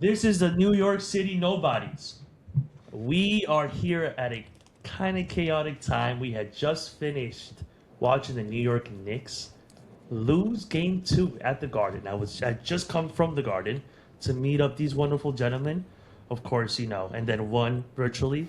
This is the New York City Nobodies. We are here at a kind of chaotic time. We had just finished watching the New York Knicks lose game 2 at the Garden. I just come from the Garden to meet up these wonderful gentlemen, of course, and then one virtually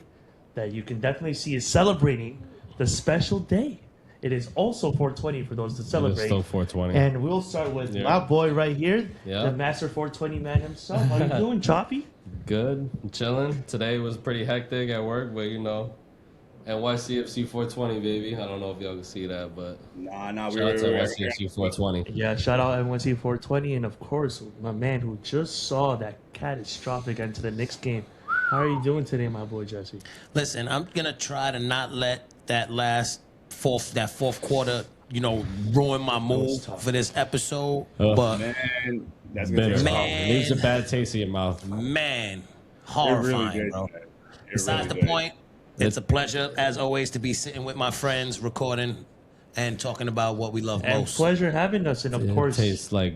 that you can definitely see is celebrating the special day. It is also 420 for those to celebrate. It is still 420. And we'll start with my boy right here, Yeah. the Master 420 man himself. How you doing, Choppy? Good. Chilling. Today was pretty hectic at work, but NYCFC 420, baby. I don't know if y'all can see that, but Nah, shout out to NYCFC 420. Yeah, shout out NYC 420, and of course, my man who just saw that catastrophic end to the Knicks game. How are you doing today, my boy Jesse? Listen, I'm gonna try to not let that fourth quarter, ruin my mood for this episode. But Man, that's Bitter. gonna Man. It leaves a bad taste in your mouth. man, horrifying, really bro. good. Besides the point, it's a pleasure as always to be sitting with my friends, recording and talking about what we love And most. pleasure having us, and of It course, tastes like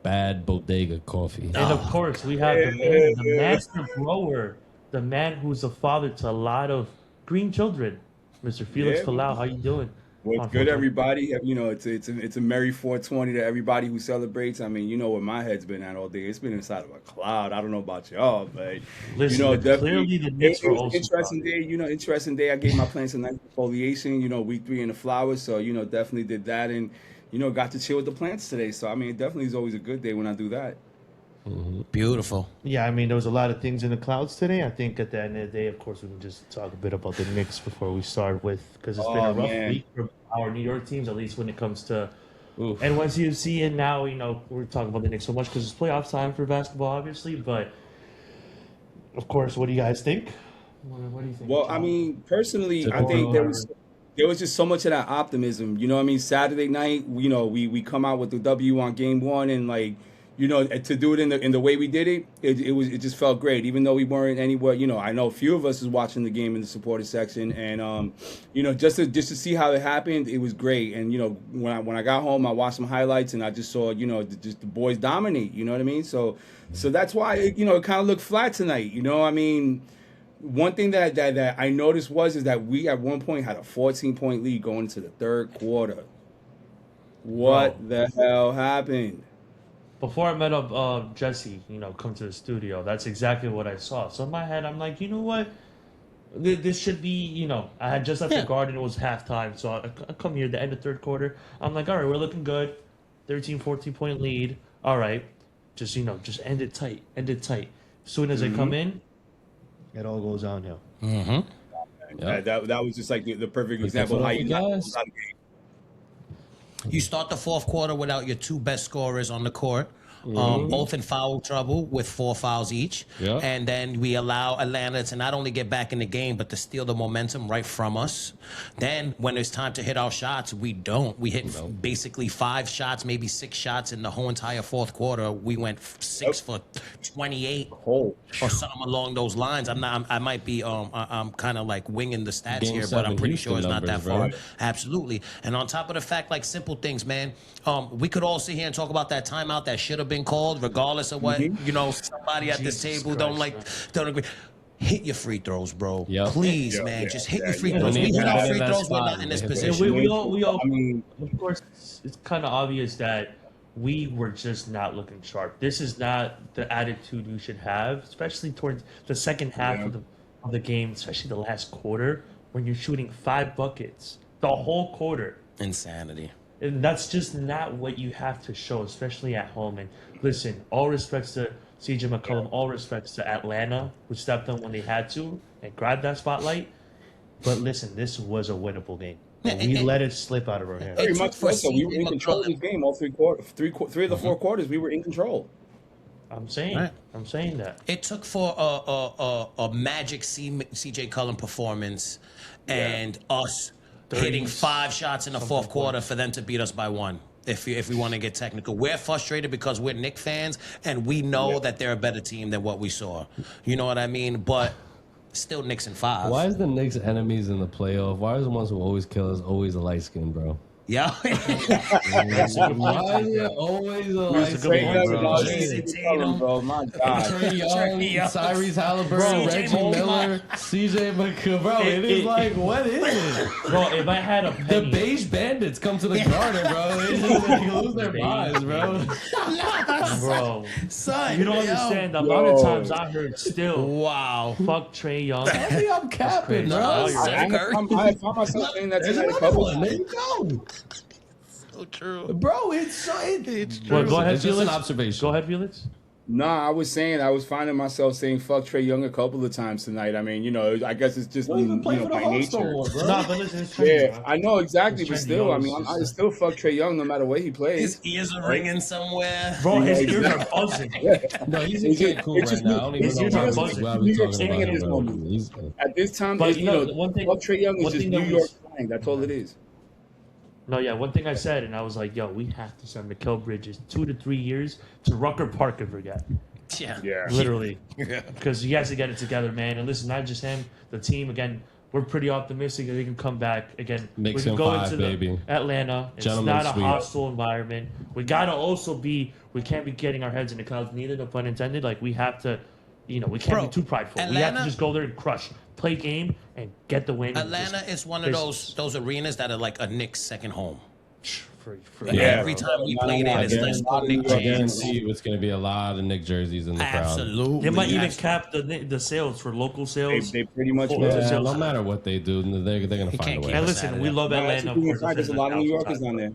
bad bodega coffee. and of course, we have the master grower, the man who's a father to a lot of green children, Mr. Felix Yeah. Palau. How you doing? What's On good, 420? everybody? It's a merry 420 to everybody who celebrates. I mean, you know where my head's been at all day. It's been inside of a cloud. I don't know about y'all, but Listen, clearly the Knicks it were was also an interesting day. Interesting day. I gave my plants a nice foliation. Week 3 in the flowers, so definitely did that, and got to chill with the plants today. So I mean, it definitely is always a good day when I do that. Beautiful. Yeah, I mean, there was a lot of things in the clouds today. I think at the end of the day, of course, we can just talk a bit about the Knicks before we start with, because it's been a rough man. week for our New York teams, at least when it comes to Oof. NYCFC. And now, we're talking about the Knicks so much because it's playoff time for basketball, obviously. But, of course, what do you guys think? What do you think? Well, John? I mean, personally, I Typical think there was just so much of that optimism. You know what I mean? Saturday night, we come out with the W on game 1, and to do it in the way we did it, it just felt great. Even though we weren't anywhere, I know a few of us was watching the game in the supporter section, and just to see how it happened, it was great. And when I got home, I watched some highlights, and I just saw just the boys dominate. You know what I mean? So that's why it kind of looked flat tonight. I mean. One thing that I noticed is that we at one point had a 14-point lead going into the third quarter. What the hell happened? Before I met up Jesse, come to the studio, that's exactly what I saw. So in my head, I'm like, you know what? This should be, I had just left the Garden. It was halftime. So I come here, the end of third quarter. I'm like, all right, we're looking good. 13, 14-point lead. All right. Just end it tight. End it tight. As soon as I come in, it all goes downhill. Mm-hmm. That was just like the perfect example of how you got out of the game. You start the fourth quarter without your two best scorers on the court. Both in foul trouble with 4 fouls each. Yeah. And then we allow Atlanta to not only get back in the game, but to steal the momentum right from us. Then when it's time to hit our shots, we don't. We hit basically 5 shots, maybe 6 shots in the whole entire fourth quarter. We went 6 for 28 or something along those lines. I'm kind of like winging the stats Game here, but 7 I'm pretty Houston sure it's not that numbers, far. right? Absolutely. And on top of the fact, like simple things, man, we could all sit here and talk about that timeout that should have been called, regardless of what somebody at this Jesus table Christ, don't agree. Hit your free throws, bro. Yep. Please, Yeah, man, yeah, just hit your yeah, free yeah. throws. When We they hit got our in free that throws, we're spot, not in this they hit the position. we all, I mean, of course, it's kind of obvious that we were just not looking sharp. This is not the attitude you should have, especially towards the second half of the game, especially the last quarter, when you're shooting 5 buckets the whole quarter. Insanity. And that's just not what you have to show, especially at home. And listen, all respects to CJ McCollum, all respects to Atlanta, who stepped in when they had to and grabbed that spotlight. But listen, this was a winnable game. And we let it slip out of our hands. very took much for so. We were in CJ control of the game all 3 quarters. 3 of the 4 quarters, we were in control. I'm saying that. It took for a magic CJ Cullen performance and us hitting 5 shots in the fourth quarter for them to beat us by 1. If we want to get technical, we're frustrated because we're Knicks fans and we know that they're a better team than what we saw. You know what I mean? But still Knicks in 5. Why is the Knicks enemies in the playoff? Why is the ones who always kill us always a light skin, bro? Yo. Why you always like a good point, bro. Jason Tatum. bro. My God. Trey Young, Young. Tyrese Halliburton, CJ Reggie Miller, CJ McCool. Bro, it is like, what is it? Bro, if I had a The penny, beige bandits come to the Garden, bro. They just like, lose their minds, bro. bro, Son, you don't understand the amount of times I heard still. Wow. Fuck Trey Young. I think I'm capping, crazy. bro. No, you're right. I found myself saying that There's tonight a another couple one. times. There you go. So true. Bro, it's true. Well, go ahead, It's just an Felix. observation. Go ahead, Felix. Nah, I was finding myself saying fuck Trey Young a couple of times tonight. I mean, you know, I guess it's just Don't even play for the by Hawks no nature. more, bro. Nah, but listen, it's trendy, Yeah, bro. I know exactly, It's but trendy, still, I always mean, I just- still fuck Trey Young no matter where he plays. His ears are ringing somewhere. Bro, his Yeah, ears are buzzing. No, he's in It's just- Cancun it's right just now. I New- don't even it's know just why New- we- it's why New we York talking City about at him, this bro. moment. He's- At this time, But, it's, you know, one thing- fuck Trey Young is one just thing New that York was- slang. That's all it is. No, yeah, one thing I said, and I was like, yo, we have to send Mikal Bridges 2 to 3 years to Rucker Park and forget. Yeah. Yeah. Literally. Yeah. Because he has to get it together, man. And listen, not just him, the team, again, we're pretty optimistic that they can come back. Again, Makes we can him go five, into baby. the Atlanta. It's Gentleman's not a sweep. hostile environment. We got to also be, we can't be getting our heads in the clouds, neither, no pun intended. Like, we have to, we can't Bro, be too prideful. we have Atlanta- to just go there and crush, play game, and get the win. and Atlanta just- is one of business. those arenas that are like a Knicks second home. For Like Yeah, every bro. time we play there, it's I let's go Knicks. guarantee you it's going to be a lot of Nick jerseys in the crowd. Absolutely. They might even Absolutely. cap the sales for local sales. They pretty much Oh, will. yeah. Yeah, no matter what they do, they're going to He find can't a keep way. And us listen, out of we there. love Nah, Atlanta. that's Of the thing, course, in fact, there's a lot of New Yorkers down there.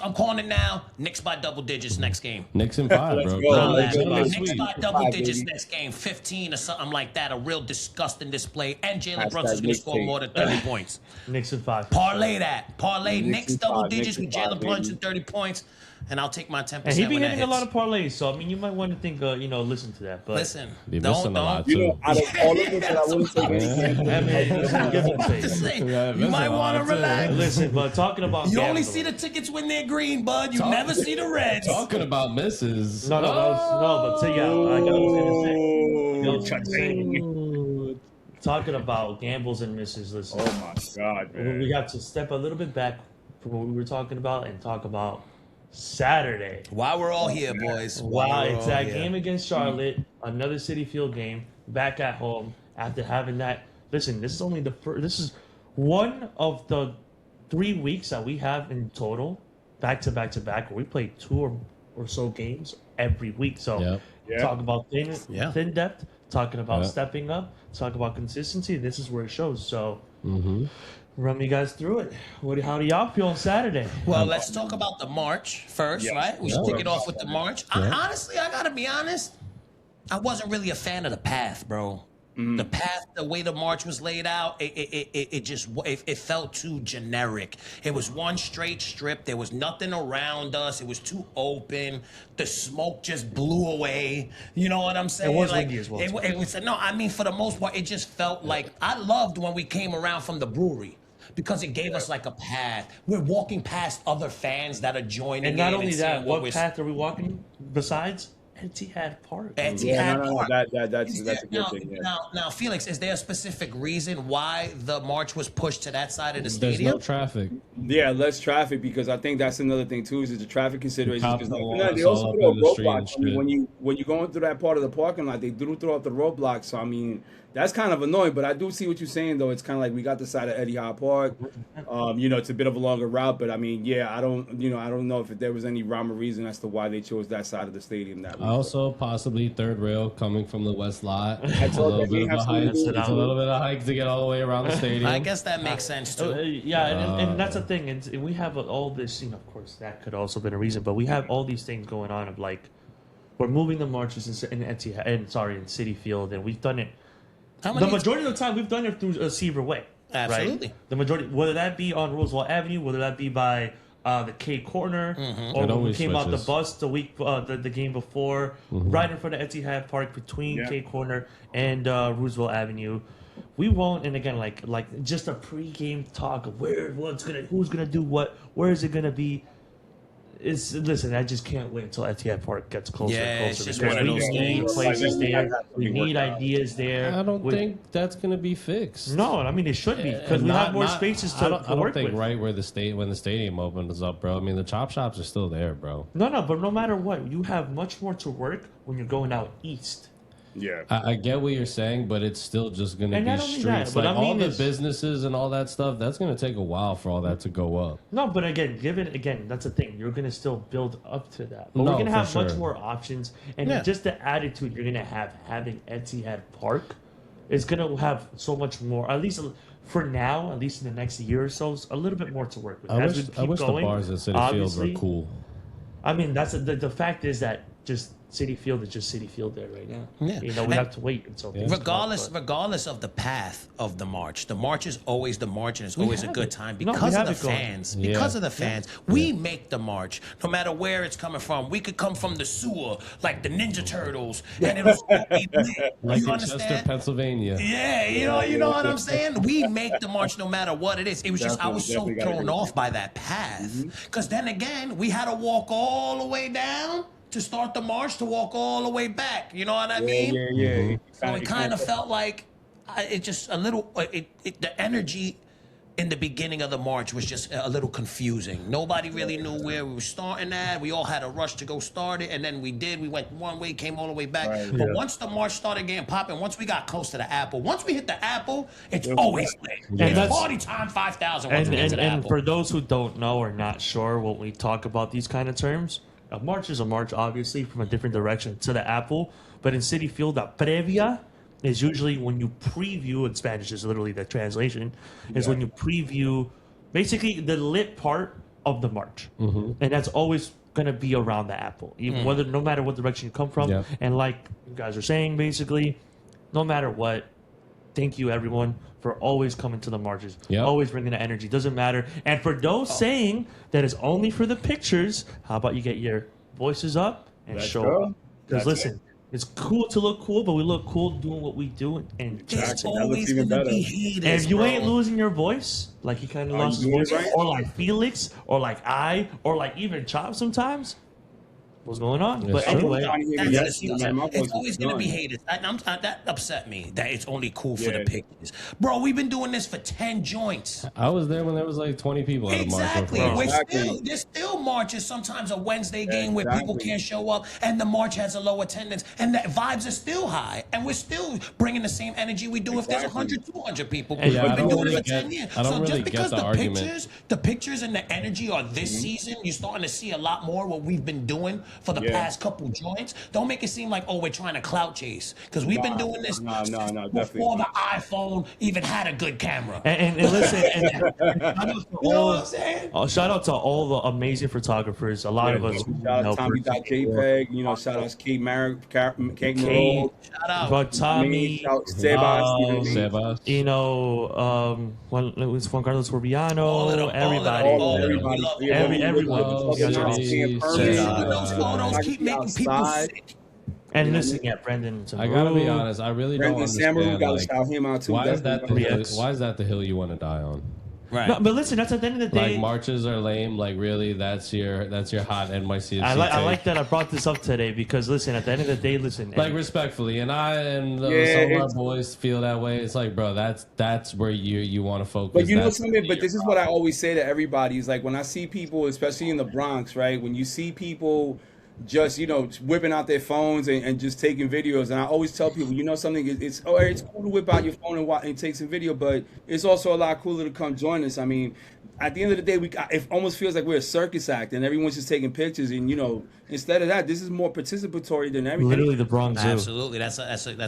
I'm calling it now. Knicks by double digits next game. Knicks and 5, Let's bro. go. Come on, Let's go. man. Let's Knicks sweep. by double Five, digits baby. next game, 15 or something like that. A real disgusting display. And Jalen Hashtag Brooks is going to Knicks score take. more than 30 points. Knicks and 5. Parlay that. Parlay Knicks Knicks and double five, digits Knicks with and Jalen five, Brunson, baby. 30 points. And I'll take my 10% And he be when that hitting a hits. lot of parlays, so I mean, you might want to think, listen to that. But Listen, Be don't. missing a lot, You too. know, out of all of it that I wouldn't say anything. I mean, listen, give and take. Just say, Yeah, you might listen, want to I'll tell relax. Listen, but talking about You only gambling- see the tickets when they're green, bud. You never see the reds. Talking about misses. No, but say, yeah, like I was gonna say. Ooh. Talking about gambles and misses. Listen, Oh my God, man. we have to step a little bit back from what we were talking about and talk about Saturday. While we're all here, boys. While Wow, we're it's all that here. game against Charlotte, another Citi Field game, back at home after having that. Listen, this is only the first. This is one of the 3 weeks that we have in total, back to back to back, where we play 2 or so games every week. So Yep. Yeah. talk about Yeah. thin depth, talking about Yeah. stepping up, talk about consistency. This is where it shows. So Mm-hmm. run me guys through it. How do y'all feel on Saturday? Well, let's talk about the March first, Yeah. right? We should Yeah. kick it off with the March. Yeah. Honestly, I gotta be honest. I wasn't really a fan of the path, bro. The path, the way the march was laid out, it felt too generic. It was one straight strip. There was nothing around us. It was too open. The smoke just blew away. You know what I'm saying? was windy as well. It was no. I mean, for the most part, it just felt like I loved when we came around from the brewery. Because it gave us like a path. We're walking past other fans that are joining And not in only and that, seeing what we're path are we walking besides Etihad Park? Etihad Yeah, no, Park. that's Is a there- good now, thing. Yeah. now, Felix, is there a specific reason why the march was pushed to that side of the There's stadium? no traffic. Yeah, less traffic because I think that's another thing too is the traffic considerations. Top Because of the wall, they it's also all put up up in the street and roadblocks. I mean, shit. when you go into that part of the parking lot, they do throw up the roadblocks. So I mean, that's kind of annoying. But I do see what you're saying though. It's kind of like we got the side of Etihad Park. It's a bit of a longer route, but I mean, yeah, I don't know if there was any rhyme or reason as to why they chose that side of the stadium that way. Also, possibly third rail coming from the west lot. It's a thought little that may bit of have a something hike. to do It's with a little bit of a hike to get all the way around the stadium. I guess that makes sense too. And that's the thing. And we have all this, of course, that could also been a reason, but we have all these things going on of like, we're moving the marches in Etihad, in Citi Field, and we've done it. How The many- majority of the time, we've done it through Seaver Way. Absolutely. Right? The majority, whether that be on Roosevelt Avenue, whether that be by the K corner, or It when we always came out the switches. bus the game before, right in front of Etihad Park between Yeah. K corner and Roosevelt Avenue. We won't, and again, like just a pre-game talk of who's gonna do what, where is it gonna be. Listen, I just can't wait until Etihad Park gets closer Yeah, and it's closer. just because one of we those need things. places there. Like, We need ideas there. I don't think that's gonna be fixed. No, I mean it should be because we have more spaces to I don't work think with. right where when the stadium opens up, bro. I mean, the chop shops are still there, bro. No, but no matter what, you have much more to work when you're going out east. Yeah. I get what you're saying, but it's still just going to And be not only streets. that, but Like I mean all the is- businesses and all that stuff, that's going to take a while for all that to go up. No, but again, that's the thing. You're gonna still build up to that. But No, we're gonna have for much sure. more options, and Yeah. just the attitude you're gonna have having Etihad Park is gonna have so much more. At least for now, at least in the next year or so, a little bit more to work with. I As wish, we I keep wish going, the bars at Citi Field obviously- were cool. I mean, that's the fact is that just Citi Field is just Citi Field there right now. Yeah. You know, we And- have to wait until things come up, but- Regardless of the path of the march is always the march, and it's always a have good it. time No, we because of have the it going. fans. Yeah. Because of the fans, we make the march, no matter where it's coming from. We could come from the sewer, like the Ninja Turtles, and it'll still be lit. Like You in Chester, understand? Pennsylvania. Yeah, you know what I'm saying? We make the march no matter what it is. It was just I was so Definitely gotta thrown agree. off by that path. Because then again, we had to walk all the way down to start the march to walk all the way back. You know what I mean? Yeah. So it kind of felt like it just a little. The energy in the beginning of the march was just a little confusing. Nobody really knew where we were starting at. We all had a rush to go start it, and then we did. We went one way, came all the way back. Right. But once the march started getting popping, once we got close to the Apple, once we hit the Apple, it's always lit. And It's that's- party time 5,000 once we get to the And Apple. for those who don't know or not sure when we talk about these kind of terms, a march is a march, obviously, from a different direction to the Apple. But in Citi Field, a previa is usually when you preview, in Spanish is literally the translation, is when you preview basically the lit part of the march. And that's always going to be around the Apple, even whether no matter what direction you come from. Yeah. And like you guys are saying, basically, no matter what, thank you everyone for always coming to the marches, Yep. always bringing the energy. Doesn't matter. And for those saying that it's only for the pictures, how about you get your voices up and Let's show go. up? Because That's listen, it's cool to look cool, but we look cool doing what we do. And There's Exactly. That always looks even gonna better. be haters, and if you bro. ain't losing your voice, like he kind of Are lost his you doing voice, it right? or like Felix, or like I, or like even Chop sometimes. What's going on? Yes, but sir. anyway, That's Yes, disgusting. man, my voice It's is always going to done. be haters. That upset me that it's only cool for Yeah. the pictures. Bro, we've been doing this for 10 joints. I was there when there was like 20 people at a march. Exactly. bro. There's still marches, sometimes a Wednesday game where people Exactly. can't show up and the march has a low attendance and the vibes are still high. And we're still bringing the same energy we do if there's Exactly. 100, 200 people. And yeah, We've I been don't doing it really for 10 get- years. I don't So really just get because the the argument. pictures and the energy are this season, you're starting to see a lot more what we've been doing for the Yeah. past couple joints. Don't make it seem like, oh, we're trying to clout chase. Because we've been doing this No, since definitely. before the iPhone even had a good camera. and listen, and shout out to You know all- what I'm saying? shout out to all the amazing photographers. A lot of us, Shout out Tommy.jpg, shout out Kate Merrick, Kate Monroe, Shout out. but Tommy, shout out Sebas, Sebas. you know, Juan Carlos All of Forbiano, them, everybody. all of them. everybody, Everyone. Oh, You guys are Sebas. awesome. Those photos I keep can be making people outside. sick. And listen, yeah, Brendan. I gotta be Samaru. honest. I really don't Brandon Samaru, understand. gotta Like, shout him out too. why is that the definitely. hill, Yes. why is that the hill you want to die on? Right. No, but listen, that's at the end of the day. Like marches are lame. Like really, that's your hot NYCFC. I take. like that I brought this up today because listen, at the end of the day, listen. Like respectfully, and I and Yeah, some of our it's- boys feel that way. It's like, bro, that's where you want to focus. But you know That's something? But this is what I always say to everybody: is like when I see people, especially in the Bronx, right? When you see people just whipping out their phones and just taking videos, and I always tell people, you know something? It's cool to whip out your phone and take some video, but it's also a lot cooler to come join us. I mean, at the end of the day, it almost feels like we're a circus act, and everyone's just taking pictures. And instead of that, this is more participatory than everything. literally the Bronx Zoo. Absolutely. That's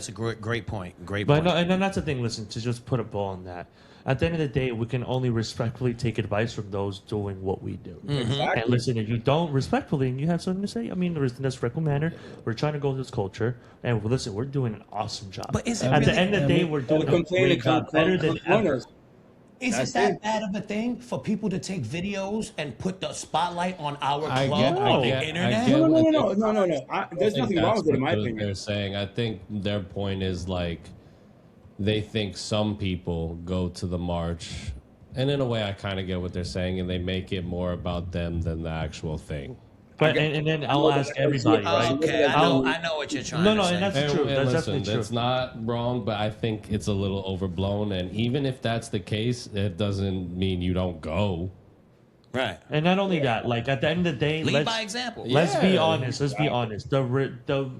a great point. Great But point. no, and then that's the thing. Listen, to just put a ball on that. At the end of the day, we can only respectfully take advice from those doing what we do. Exactly. And listen, if you don't respectfully and you have something to say, I mean, there is in a respectful manner. We're trying to go with this culture, and listen, we're doing an awesome job. But is it at the really- end of the day, we're doing a Complain great job, better than ever. Is That's it that it. bad of a thing for people to take videos and put the spotlight on our club I on the get internet? what No. they- There's I think nothing wrong that's with it, in what my they're opinion. saying. I think their point is like they think some people go to the march And in a way, I kind of get what they're saying, and they make it more about them than the actual thing. But and then I'll ask everybody, right? Okay, I know what you're trying to say. And that's true. That's definitely true. That's not wrong, but I think it's a little overblown. And even if that's the case, it doesn't mean you don't go. Right. And not only that, like at the end of the day, Lead by example. Let's be honest. Let's be honest. The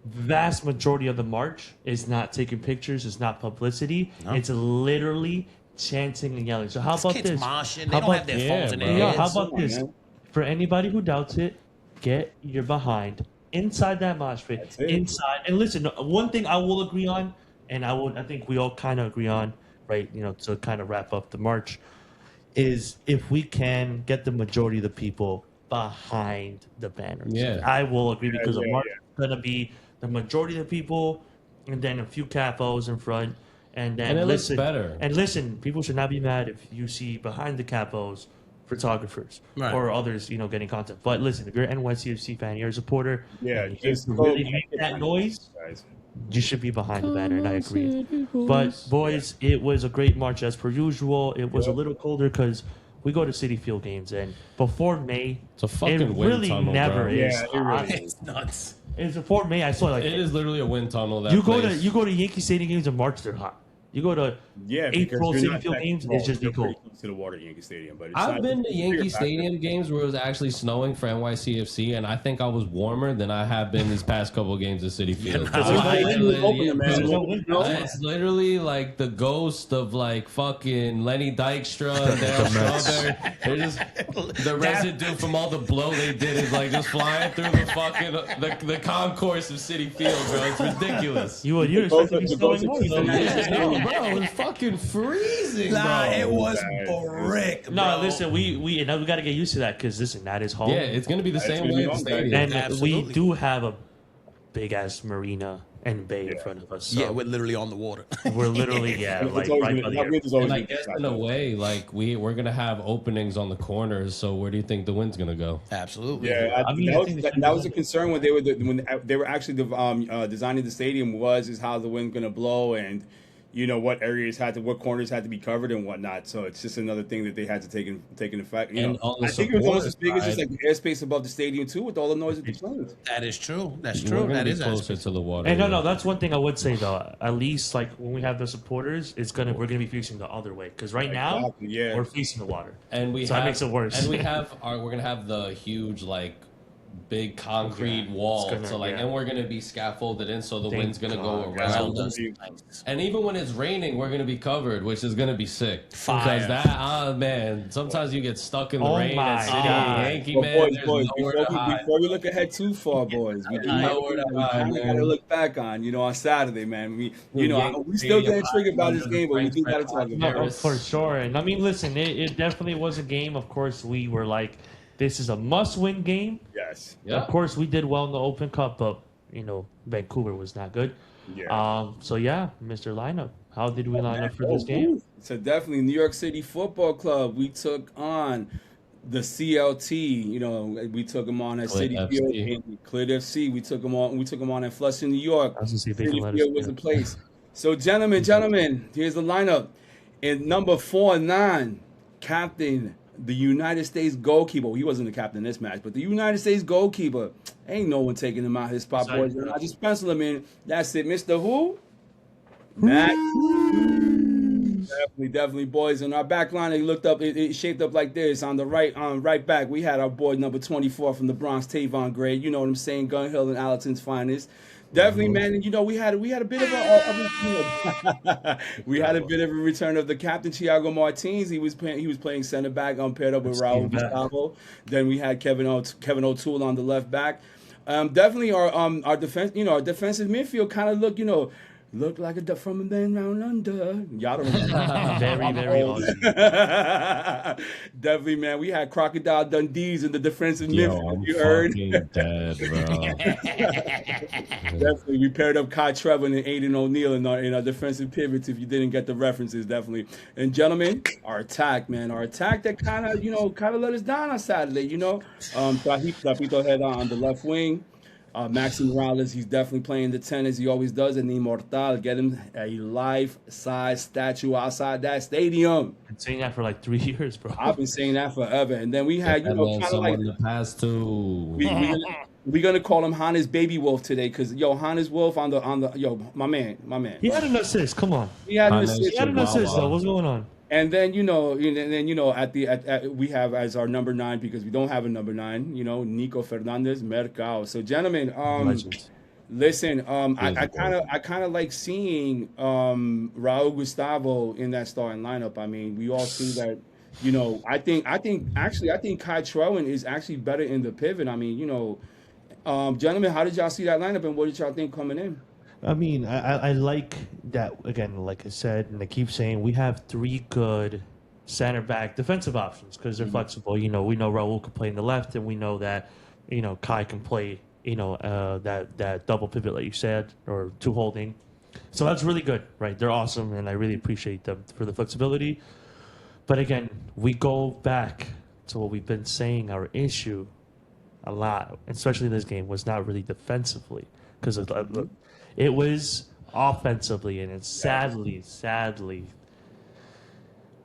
vast majority of the march is not taking pictures. It's not publicity. No. It's literally chanting and yelling. So how about kids this? Moshing. They don't have their phones in their Yeah, hands. how about this? For anybody who doubts it, get your behind inside that mosh pit. Inside. And listen, one thing I will agree on, and I think we all kind of agree on, right? You know, to kind of wrap up the march, is if we can get the majority of the people behind the banners. Yeah. I will agree because the march is going to be the majority of the people, and then a few capos in front. And then it listen, looks better. And listen, people should not be mad if you see behind the capos photographers or others, you know, getting content. But listen, if you're an NYCFC fan, you're a supporter, and you really make that noise, you should be behind the banner, and I agree. But boys, it was a great march as per usual. It was a little colder because we go to Citi Field games, and before May, it's a fucking it wind really tunnel, never bro. is. Yeah, it really It's nuts. It's before May. I saw like it is literally a wind tunnel. That you go to Yankee Stadium games in March, they're hot. You go to April Citi Field games, it's just be cold. To the water at Yankee Stadium, but I've been to Yankee Stadium games where it was actually snowing for NYCFC, and I think I was warmer than I have been these past couple of games at Citi Field. It's literally like the ghost of like fucking Lenny Dykstra and Dale Strawberry. They're just the residue from all the blow they did is like just flying through the fucking the concourse of Citi Field, bro. It's ridiculous. You're expecting to be snowing more. No, bro, it was fucking freezing, Nah, bro. it was brick, bro. No, listen, we got to get used to that because listen, that is home. Yeah, it's gonna be the same way at the stadium. And Absolutely. we do have a big ass marina and bay in front of us. So Yeah, we're literally on the water. we're literally like right by the airport. And I guess in a way, like we're gonna have openings on the corners. So where do you think the wind's gonna go? Absolutely. Yeah, I mean, that was a concern when they were actually designing the stadium is how the wind's gonna blow and you know what corners had to be covered and whatnot. So it's just another thing that they had to take in effect. You know, I think it was almost as big as just like the airspace above the stadium too, with all the noise of the planes. That is true. That's We're true. gonna That be is closer to the water. And no, that's one thing I would say though. At least like when we have the supporters, we're gonna be facing the other way because right now we're facing the water, and that makes it worse. And we're gonna have the huge like big concrete wall. And we're gonna be scaffolded in, so the wind's gonna go around us. And even when it's raining, we're gonna be covered, which is gonna be sick. Fire. Because man, sometimes you get stuck in the rain my at City God. Yankee, But man. boys, There's nowhere to hide. before we look ahead too far, boys, we kind of gotta look back on Saturday, man. We still getting triggered by this game, but we do gotta talk about No, it. for sure. And I mean, listen, it definitely was a game. Of course, we were like, this is a must-win game. Yes. Yeah. Of course, we did well in the Open Cup, but you know, Vancouver was not good. Yeah. So yeah, Mr. Lineup, how did we line up for this game? So definitely, New York City Football Club. We took on the CLT. You know, we took them on at Clit Citi Field, FC. and Clit FC. We took them on at Flushing, New York. I was gonna see if they can Citi let us Field was know. the place. So, gentlemen, here's the lineup. In number 49, captain, the United States goalkeeper. He wasn't the captain in this match, but the United States goalkeeper. Ain't no one taking him out his spot, boys. I just pencil him in. That's it, Mr. Who? Matt. Definitely, boys. In our back line, it looked up. It shaped up like this. On the right back, we had our boy number 24 from the Bronx, Tavon Gray. You know what I'm saying? Gun Hill and Allerton's finest. Definitely, man. And you know, we had a bit of a return of the captain, Thiago Martins. He was playing center back, paired up with Raul Gustavo. Then we had Kevin O'Toole on the left back. Definitely our defense. You know, our defensive midfield kind of looked like a from a man round under. Y'all don't remember. Very, very awesome. Definitely, man. We had Crocodile Dundee's in the defensive midfield. You heard? Dead, bro. Definitely, we paired up Kai Trevor and Aiden O'Neal in our defensive pivots. If you didn't get the references, definitely. And gentlemen, our attack that kind of let us down on Saturday. You know, Trapito had on the left wing. Maxi Morales, he's definitely playing the 10 as he always does. And Immortal, get him a life-size statue outside that stadium. I've been saying that for like 3 years, bro. I've been saying that forever. And then we had, kind of like the past two. We're gonna call him Hannes Baby Wolf today, because Hannes Wolf on the my man. He had an assist. Come on. He had an He assist. had an assist though. What's going on? And then at we have as our number 9, because we don't have a number 9. Nico Fernandez Mercado. So gentlemen, listen, I kind of like seeing Raul Gustavo in that starting lineup. I mean, we all see that. I think Kai Trowen is actually better in the pivot. I mean, gentlemen, how did y'all see that lineup, and what did y'all think coming in? I mean, I like that, again, like I said, and I keep saying, we have 3 good center back defensive options because they're flexible. We know Raul can play in the left, and we know that, Kai can play, that double pivot, like you said, or 2 holding. So that's really good, right? They're awesome, and I really appreciate them for the flexibility. But again, we go back to what we've been saying. Our issue a lot, especially in this game, was not really defensively, because it was offensively, and it's sadly,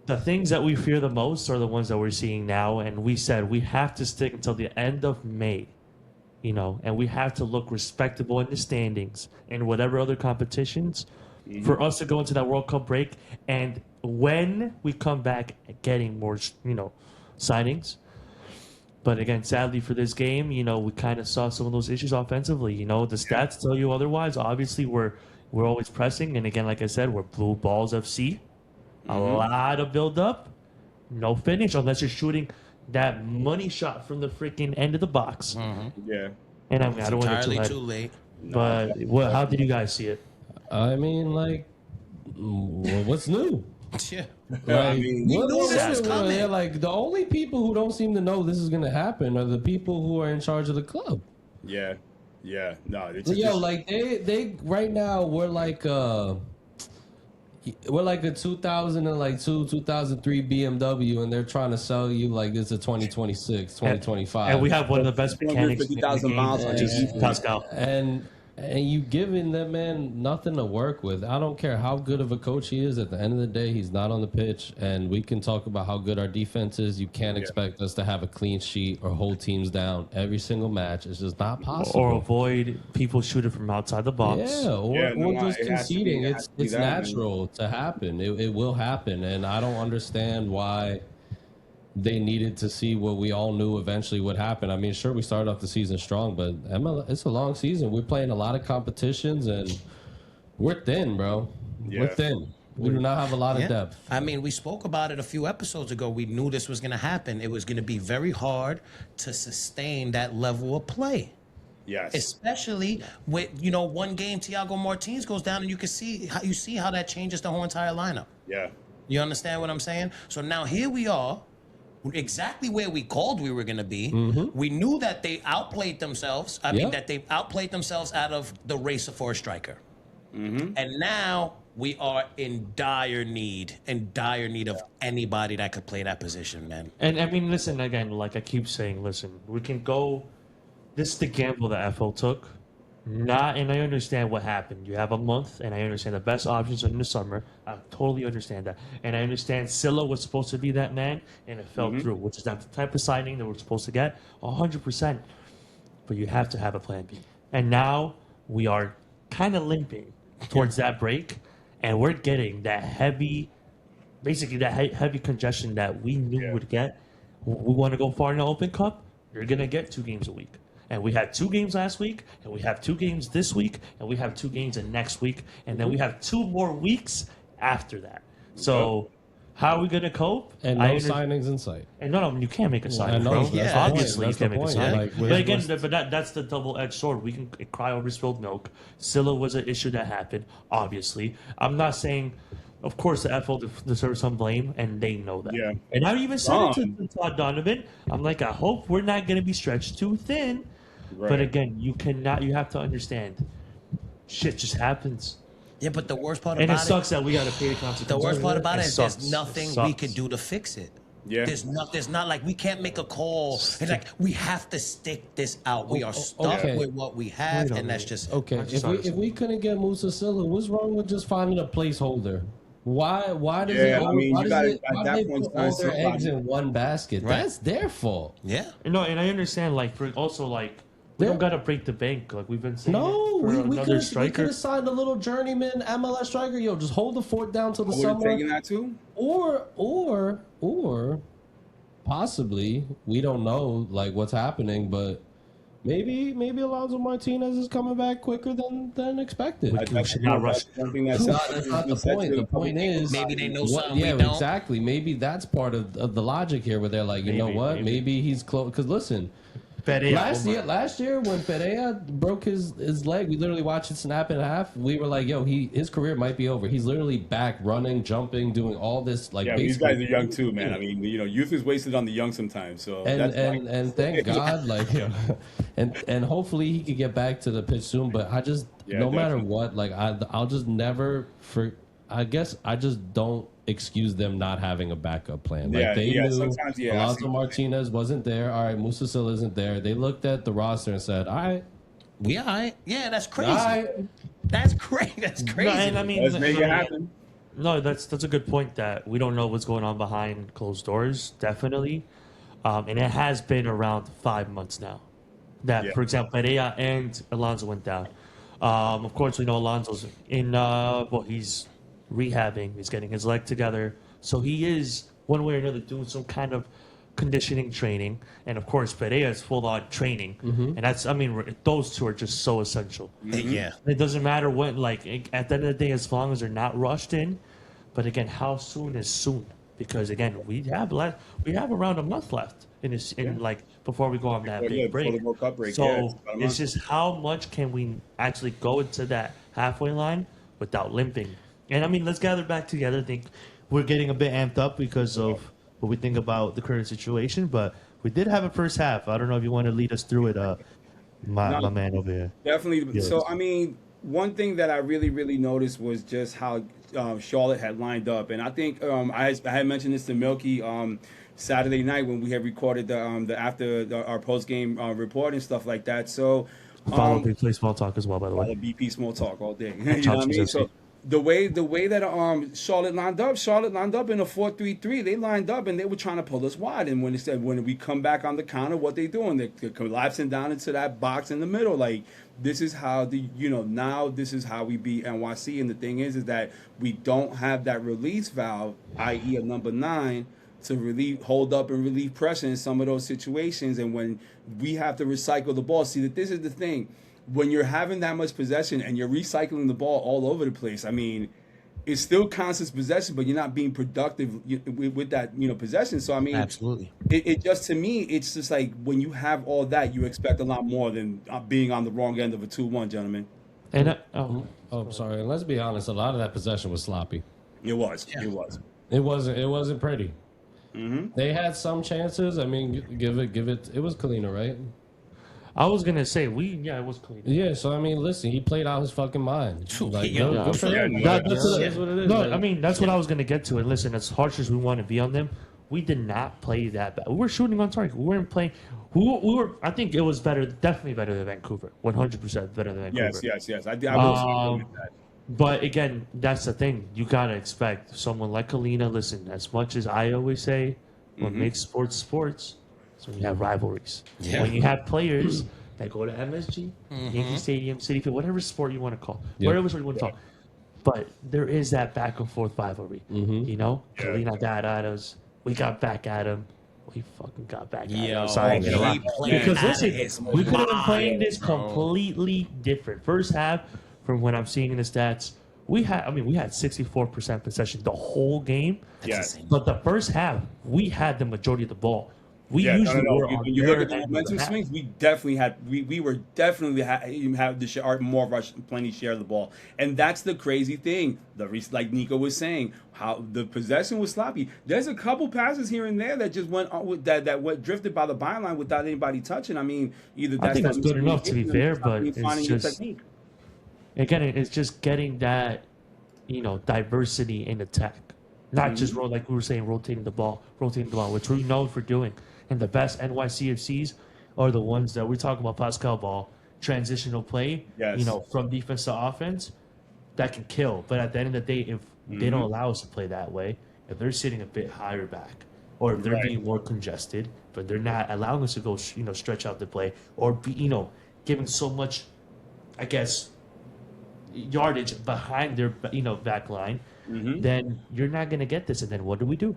the things that we fear the most are the ones that we're seeing now. And we said we have to stick until the end of May, and we have to look respectable in the standings and whatever other competitions for us to go into that World Cup break. And when we come back getting more, signings. But again, sadly for this game, we kind of saw some of those issues offensively. The stats tell you otherwise. Obviously, we're always pressing, and again, like I said, we're blue balls FC. A lot of build up, no finish unless you're shooting that money shot from the freaking end of the box. Yeah, and I don't want to get too late. But how did you guys see it? I mean, what's new? Yeah. Like, we knew this was coming. Like, the only people who don't seem to know this is going to happen are the people who are in charge of the club. Yeah. No, it's they right now we're like a 2002, 2003 BMW, and they're trying to sell you like this a 2026, 2025. And we have one of the best mechanics in the 50,000 miles on game, Pascal. And you giving that man nothing to work with. I don't care how good of a coach he is. At the end of the day, he's not on the pitch. And we can talk about how good our defense is. You can't expect us to have a clean sheet or hold teams down every single match. It's just not possible. Or avoid people shooting from outside the box. Yeah, or just conceding. It's natural to happen. It will happen. And I don't understand why they needed to see what we all knew eventually would happen. I mean, sure, we started off the season strong, but it's a long season. We're playing a lot of competitions, and we're thin, bro. Yeah. We're thin. We do not have a lot of depth. I mean, we spoke about it a few episodes ago. We knew this was going to happen. It was going to be very hard to sustain that level of play. Yes. Especially with, one game Thiago Martins goes down, and you can see how that changes the whole entire lineup. Yeah. You understand what I'm saying? So now here we are, exactly where we called we were going to be. We knew that they outplayed themselves. I mean, that they outplayed themselves out of the race for a striker. And now we are in dire need of anybody that could play that position, man. And I mean, listen, again, like I keep saying, we can go. This is the gamble that FO took. And I understand what happened. You have a month, and I understand the best options are in the summer. I totally understand that. And I understand Silla was supposed to be that man, and it fell through, which is not the type of signing that we're supposed to get, 100%. But you have to have a plan B. And now we are kind of limping towards that break, and we're getting that heavy congestion that we knew we would get. We want to go far in the Open Cup, you're going to get 2 games a week. And we had 2 games last week, and we have 2 games this week, and we have 2 games in next week, and then we have 2 more weeks after that. So how are we going to cope? And no signings in sight. And no, you can't make a signing, bro. Obviously, you can't make a signing. But again, that's the double-edged sword. We can cry over spilled milk. Silla was an issue that happened, obviously. I'm not saying... Of course, the FL deserves some blame, and they know that. Yeah. And I even said it to Todd Donovan. I'm like, I hope we're not going to be stretched too thin. Right. But again, you have to understand, shit just happens. Yeah, but the worst part about it... And it sucks that we got to pay the consequences. The worst part about it is there's nothing we could do to fix it. Yeah. There's not like we can't make a call. And like we have to stick this out. We are stuck okay. with what we have, and that's just Okay, if we couldn't get Musa Silla, what's wrong with just finding a placeholder? Why does Yeah, it? I mean, Why you does gotta- it? at Why that do they point, put all their somebody- eggs in one basket? Right. That's their fault. yeah. No, and I understand. Like, for also like, we don't gotta break the bank. Like we've been saying. No, for we another could striker. have signed a little journeyman MLS striker. Yo, just hold the fort down till the I would have summer. taken that too. Or possibly, we don't know like what's happening, but maybe Alonso Martinez is coming back quicker than expected. We should not rush. One thing That's not the point. The point is Maybe they know something Yeah, we don't. exactly. Maybe that's part of the logic here, where they're like, you know Maybe, what? maybe. Maybe he's close. Because listen, Pereira, last year when Pereira broke his leg, we literally watched it snap in half. We were like, yo, his career might be over. He's literally back running, jumping, doing all this like. Yeah, these basically- guys are young too, man. I mean, youth is wasted on the young sometimes. So and thank God, like, and hopefully he could get back to the pitch soon. But I just, Yeah, no matter definitely. what, like I'll just never I guess I just don't excuse them not having a backup plan. Like Yeah, they yeah, knew sometimes, yeah, I see Alonso what Martinez wasn't there. All right, Musa Silla isn't there. They looked at the roster and said, all right, We all right. Yeah, that's crazy. all right. That's crazy. That's crazy. No, and I mean, let's make it happen. No, that's a good point that we don't know what's going on behind closed doors. Definitely, and it has been around 5 months now. That, Yeah. for example, Pereira and Alonso went down. Of course, we know Alonso's in. He's rehabbing. He's getting his leg together, so he is one way or another doing some kind of conditioning training. And of course, Pereira is full on training, and that's. I mean, those two are just so essential. Yeah. It doesn't matter when, like, at the end of the day, as long as they're not rushed in. But again, how soon is soon? Because again, we have around a month left like before we go on that big before break. the World Cup break. So Yeah, it's about a month. it's just how much can we actually go into that halfway line without limping? And I mean, let's gather back together. I think we're getting a bit amped up because of what we think about the current situation. But we did have a first half. I don't know if you want to lead us through it, my man over here. Definitely. Yeah. So, I mean, one thing that I really noticed was just how Charlotte had lined up, and I think I had mentioned this to Milky Saturday night when we had recorded our post game report and stuff like that. So, Follow Big Play Small Talk as well, by the way. BP small talk all day. You know what I ChopCheese mean? FC. So the way that Charlotte lined up in a 4-3-3. They lined up and they were trying to pull us wide. And when we come back on the counter, what they doing? They're collapsing down into that box in the middle. Like, this is how now this is how we beat NYC. And the thing is that we don't have that release valve, i.e. a number 9, to hold up and relieve pressure in some of those situations. And when we have to recycle the ball, see that this is the thing. When you're having that much possession and you're recycling the ball all over the place, I mean, it's still constant possession, but you're not being productive with that, possession. So, I mean, Absolutely. it just, to me, it's just like when you have all that, you expect a lot more than being on the wrong end of a 2-1, gentlemen. And Oh, sorry. And let's be honest, a lot of that possession was sloppy. It was. Yeah. It was. It wasn't pretty. Mm-hmm. They had some chances. I mean, give it. It was Kalina, right? I was gonna say it was clean. Yeah. So I mean, listen, he played out his fucking mind. Like, Yeah. good for him. Yeah, That's what it is. No, Like, I mean that's what I was gonna get to. And listen, as harsh as we want to be on them, we did not play that bad. We were shooting on target. We weren't playing. We were. I think it was better, definitely better than Vancouver. 100% better than Vancouver. Yes. I will agree with that. But again, that's the thing. You gotta expect someone like Kalina. Listen, as much as I always say, what makes sports sports is when you have rivalries. Yeah. When you have players that go to MSG, Yankee Stadium, Citi Field, whatever sport you want to call, whatever sport you want to call. But there is that back and forth rivalry. Kalina got at us. We got back at him. We fucking got back at him. Sorry, he man. played Because out of listen, his we could have been playing this mind, bro. completely different. First half, from what I'm seeing in the stats, we had 64% possession the whole game. Yes. But the first half, we had the majority of the ball. We Yeah, usually no. were on When you their look at the end of momentum half. swings, we definitely had. We were definitely have the share, more of our plenty share of the ball, and that's the crazy thing. Like Nico was saying, how the possession was sloppy. There's a couple passes here and there that just went that went drifted by the byline without anybody touching. I mean, either that's I think it's good enough, to be fair, but finding it's your just technique. again, it's just getting that diversity in attack. Not just like we were saying, rotating the ball, which we're known for doing. And the best NYCFCs are the ones that we talk about, Pascal ball, transitional play, Yes. From defense to offense, that can kill. But at the end of the day, if they don't allow us to play that way, if they're sitting a bit higher back, or if they're being more congested, but they're not allowing us to go, stretch out the play, or be, giving so much, I guess, yardage behind their, back line, then you're not going to get this. And then what do?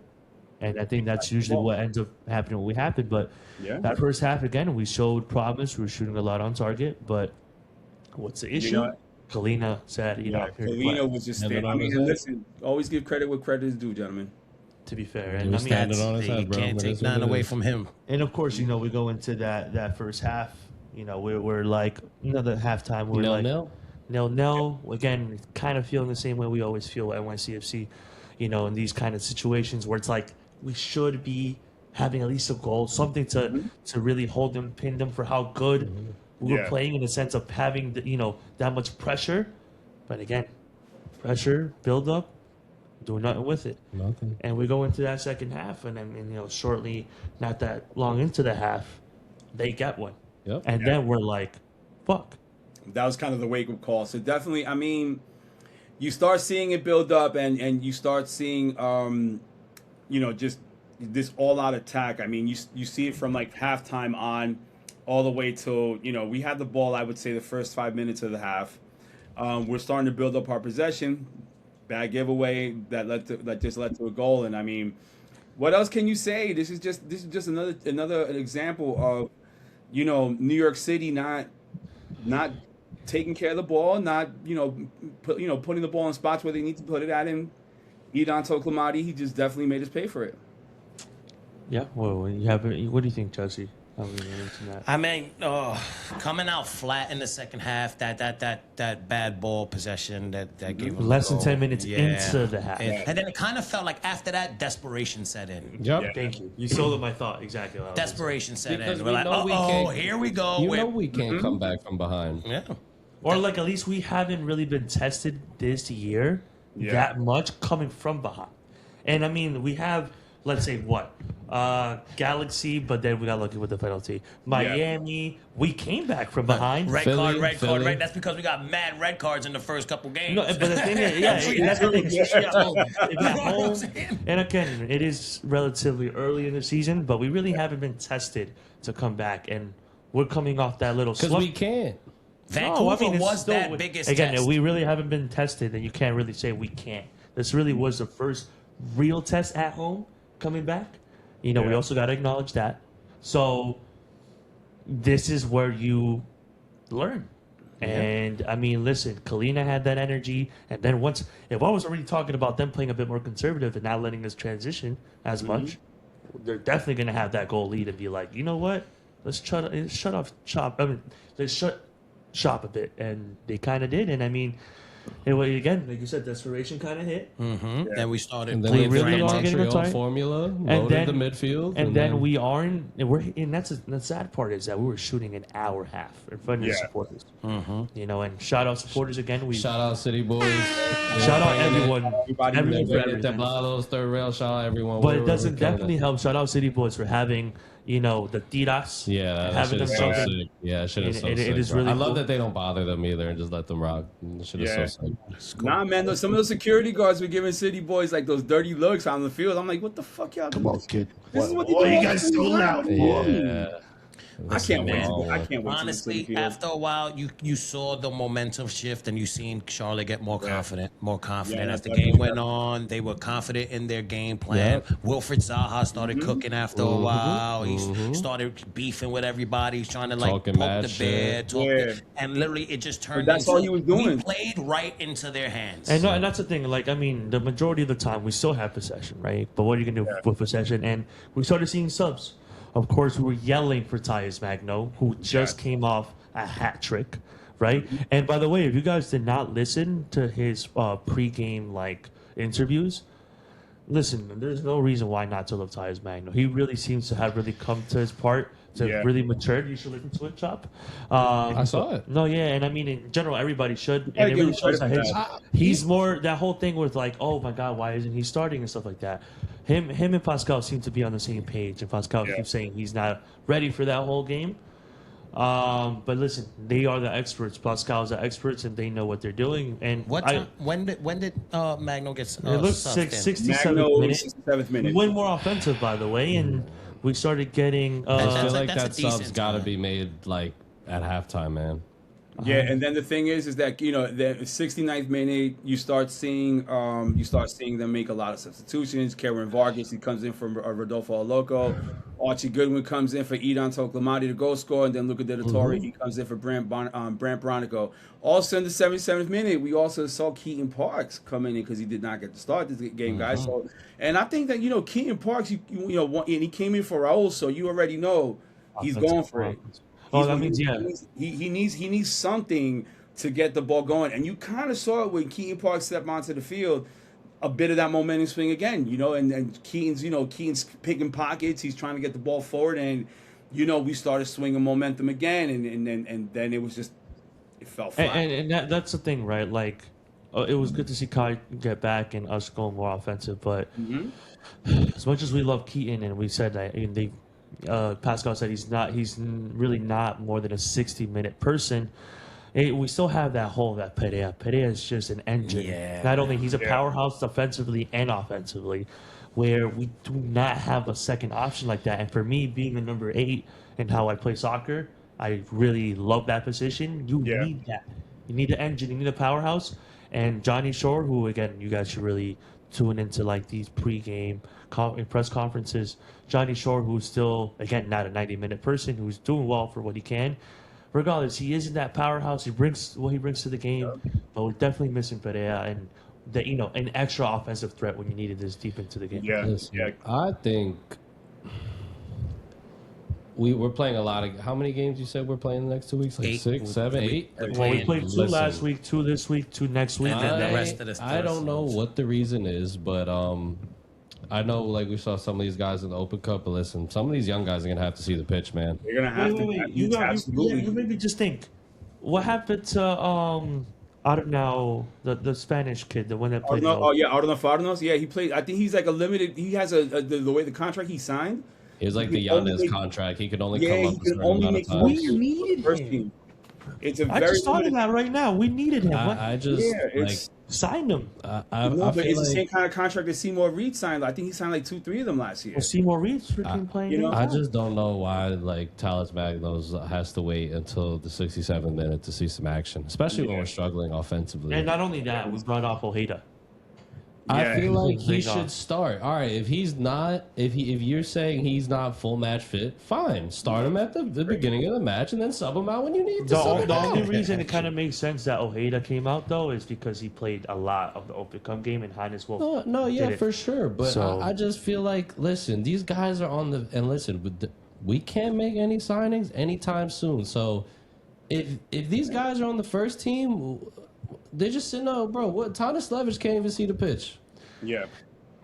And I think that's usually what ends up happening when we happen. But that first half, again, we showed promise. We were shooting a lot on target. But what's the issue? Kalina said, Kalina was just standing. I mean, listen, always give credit where credit is due, gentlemen. To be fair. And I mean, you can't take none away from him. And of course, we go into that first half. We're like, the halftime. We're like, nil. Again, kind of feeling the same way we always feel at NYCFC, in these kind of situations where it's like we should be having at least a goal, something to really hold them, pin them for how good we're playing in the sense of having that much pressure. But again, pressure, build up, doing nothing with it. Nothing. And we go into that second half, and then shortly, not that long into the half, they get one. Yep. And then we're like, fuck. That was kind of the wake-up call. So definitely, I mean, you start seeing it build up, and you start seeing, just this all-out attack. I mean, you see it from like halftime on, all the way till we had the ball. I would say the first 5 minutes of the half. We're starting to build up our possession. Bad giveaway that just led to a goal. And I mean, what else can you say? This is just another example of New York City not taking care of the ball, not putting the ball in spots where they need to put it at him. Idan Toklamadi, he just definitely made us pay for it. Yeah. Well, what do you think, Chelsea? I mean, coming out flat in the second half, that bad ball possession that gave them less than 10 minutes into the half, and then it kind of felt like after that desperation set in. Yep. Yeah. Thank you. You sold my thought exactly. Desperation set Because in. we We're like, know here we go. We can't come back from behind. Yeah. Or like at least we haven't really been tested this year that much coming from behind. And I mean, we have, let's say what? Galaxy, but then we got lucky with the penalty. Miami, we came back from behind. Red Philly. card, right? That's because we got mad red cards in the first couple games. No, but the thing is, that's the thing. Especially at home. If at home, and again, it is relatively early in the season, but we really haven't been tested to come back, and we're coming off that little Because slump. we can't. Vancouver it's was still, that biggest again, test. we really haven't been tested, and you can't really say we can't. This really was the first real test at home coming back. We also got to acknowledge that. So this is where you learn. And I mean, listen, Kalina had that energy, and then if I was already talking about them playing a bit more conservative and not letting us transition as much, they're definitely going to have that goal lead and be like, you know what? Let's let's shut shop a bit, and they kind of did. And I mean, anyway, again, like you said, desperation kind of hit. Then we started And then playing we really did the are getting Montreal tired. formula, loaded the midfield. And then we are in, and that's the sad part is that we were shooting an hour half in front of the supporters. And shout out supporters again. Shout out City Boys. Shout out everyone. Everybody for everything. Tablados, third rail, shout out everyone. But it doesn't definitely help. Shout out City Boys for having, the tiras. Yeah, that having shit them is so something. sick. Yeah, that shit is so It sick. is bro. really I love cool. that they don't bother them either and just let them rock. That shit is so sick. Nah, man, some of those security guards were giving City Boys like those dirty looks on the field. I'm like, what the fuck, y'all? Come on, kid. This is what Oh, you guys so loud. Yeah. I can't wait. I can't wait. Honestly, to after a while, you saw the momentum shift, and you seen Charlotte get more confident. Yeah, As the that's game went on, they were confident in their game plan. Wilfred Zaha started cooking after a while. He started beefing with everybody. He's trying to Talking poke mad the bear, shit. and literally it just turned. But that's into, all he was doing. We played right into their hands. And that's the thing. Like, I mean, the majority of the time we still have possession, right? But what are you gonna do with possession? And we started seeing subs. Of course, we were yelling for Tyus Magno, who just came off a hat trick, right? And by the way, if you guys did not listen to his pregame interviews, listen, there's no reason why not to love Tyus Magno. He really seems to have really come to his part They've really matured. You should listen to it, Chop. I saw it. No, yeah, and I mean in general, everybody should. I And it give really him shows credit that for he's more that whole thing with like, oh my God, why isn't he starting and stuff like that. Him and Pascal seem to be on the same page, and Pascal keeps saying he's not ready for that whole game. But listen, they are the experts. Pascal's the experts, and they know what they're doing. And What time? When did Magno get? It looks subbed in? 67th Magno, minute. 67th minute. We went more offensive, by the way, and we started getting. I feel That's like that's a that sub's decent got to time. be made like at halftime, man. Yeah, and then the thing is that the 69th minute you start seeing them make a lot of substitutions. Karen Vargas, he comes in for Rodolfo Aloco. Archie Goodwin comes in for Edon Toklamati to goal score, and then Luca De La Torre, he comes in for Brant Bronico. Also in the 77th minute, we also saw Keaton Parks come in because he did not get to start this game, guys. So, and I think that Keaton Parks, and he came in for Raul, so you already know he's going for it. Oh, that means He needs something to get the ball going, and you kind of saw it when Keaton Park stepped onto the field, a bit of that momentum swing again, and Keaton's picking pockets, he's trying to get the ball forward, and we started swinging momentum again, and then it was just it fell flat. And that's the thing, right? Like, it was good to see Kai get back and us going more offensive, but as much as we love Keaton, and we said that Pascal said he's really not more than a 60-minute person. We still have that hole that Perea. Perea is just an engine. Yeah. Not only he's a powerhouse defensively and offensively, where we do not have a second option like that. And for me, being a number 8 and how I play soccer, I really love that position. You need that. You need the engine. You need a powerhouse. And Johnny Shore, who again, you guys should really tune into like these pregame press conferences. Johnny Shore, who's still, again, not a 90-minute person, who's doing well for what he can. Regardless, he isn't that powerhouse. He brings what he brings to the game, but we're definitely missing Perea and an extra offensive threat when you needed this deep into the game. I think we're playing a lot of. How many games you said we're playing the next 2 weeks? Like 8. 6, 7, 8. Well, we played 2 last week, 2 this week, 2 next week. And then the rest of the I don't know what the reason is, but I know like we saw some of these guys in the Open Cup, but listen, some of these young guys are gonna have to see the pitch, man. They're gonna have Wait. You made me just think. What happened to I don't know the Spanish kid, the one that played? Arnold Farnos. Yeah, he played. I think he's like a limited. He has the way the contract he signed. It was like the Yanez contract. He could only come up he a can certain only amount make of times. We needed first him. team. It's a I very just thought of that right now. We needed him. I just Sign him. I but feel it's the like same kind of contract that Seymour Reed signed. I think he signed like 2-3 of them last year. Well, Seymour Reed's freaking playing. know, I just don't know why like Talis Magnos has to wait until the 67th minute to see some action, especially when we're struggling offensively. And not only that, we brought off Ojeda. I feel like he Big should off. start. All right, if he's not, if you're saying he's not full match fit, fine. Start him at the beginning of the match and then sub him out when you need to. Sub him The only out. reason it kind of makes sense that Ojeda came out though is because he played a lot of the Open Cup game and Highness Wolf. Yeah, did it. for sure. But So- I just feel like, listen, these guys are on the and listen, we can't make any signings anytime soon. So if these guys are on the first team, they're just sitting there, bro. What? Thomas Levitt can't even see the pitch. Yeah.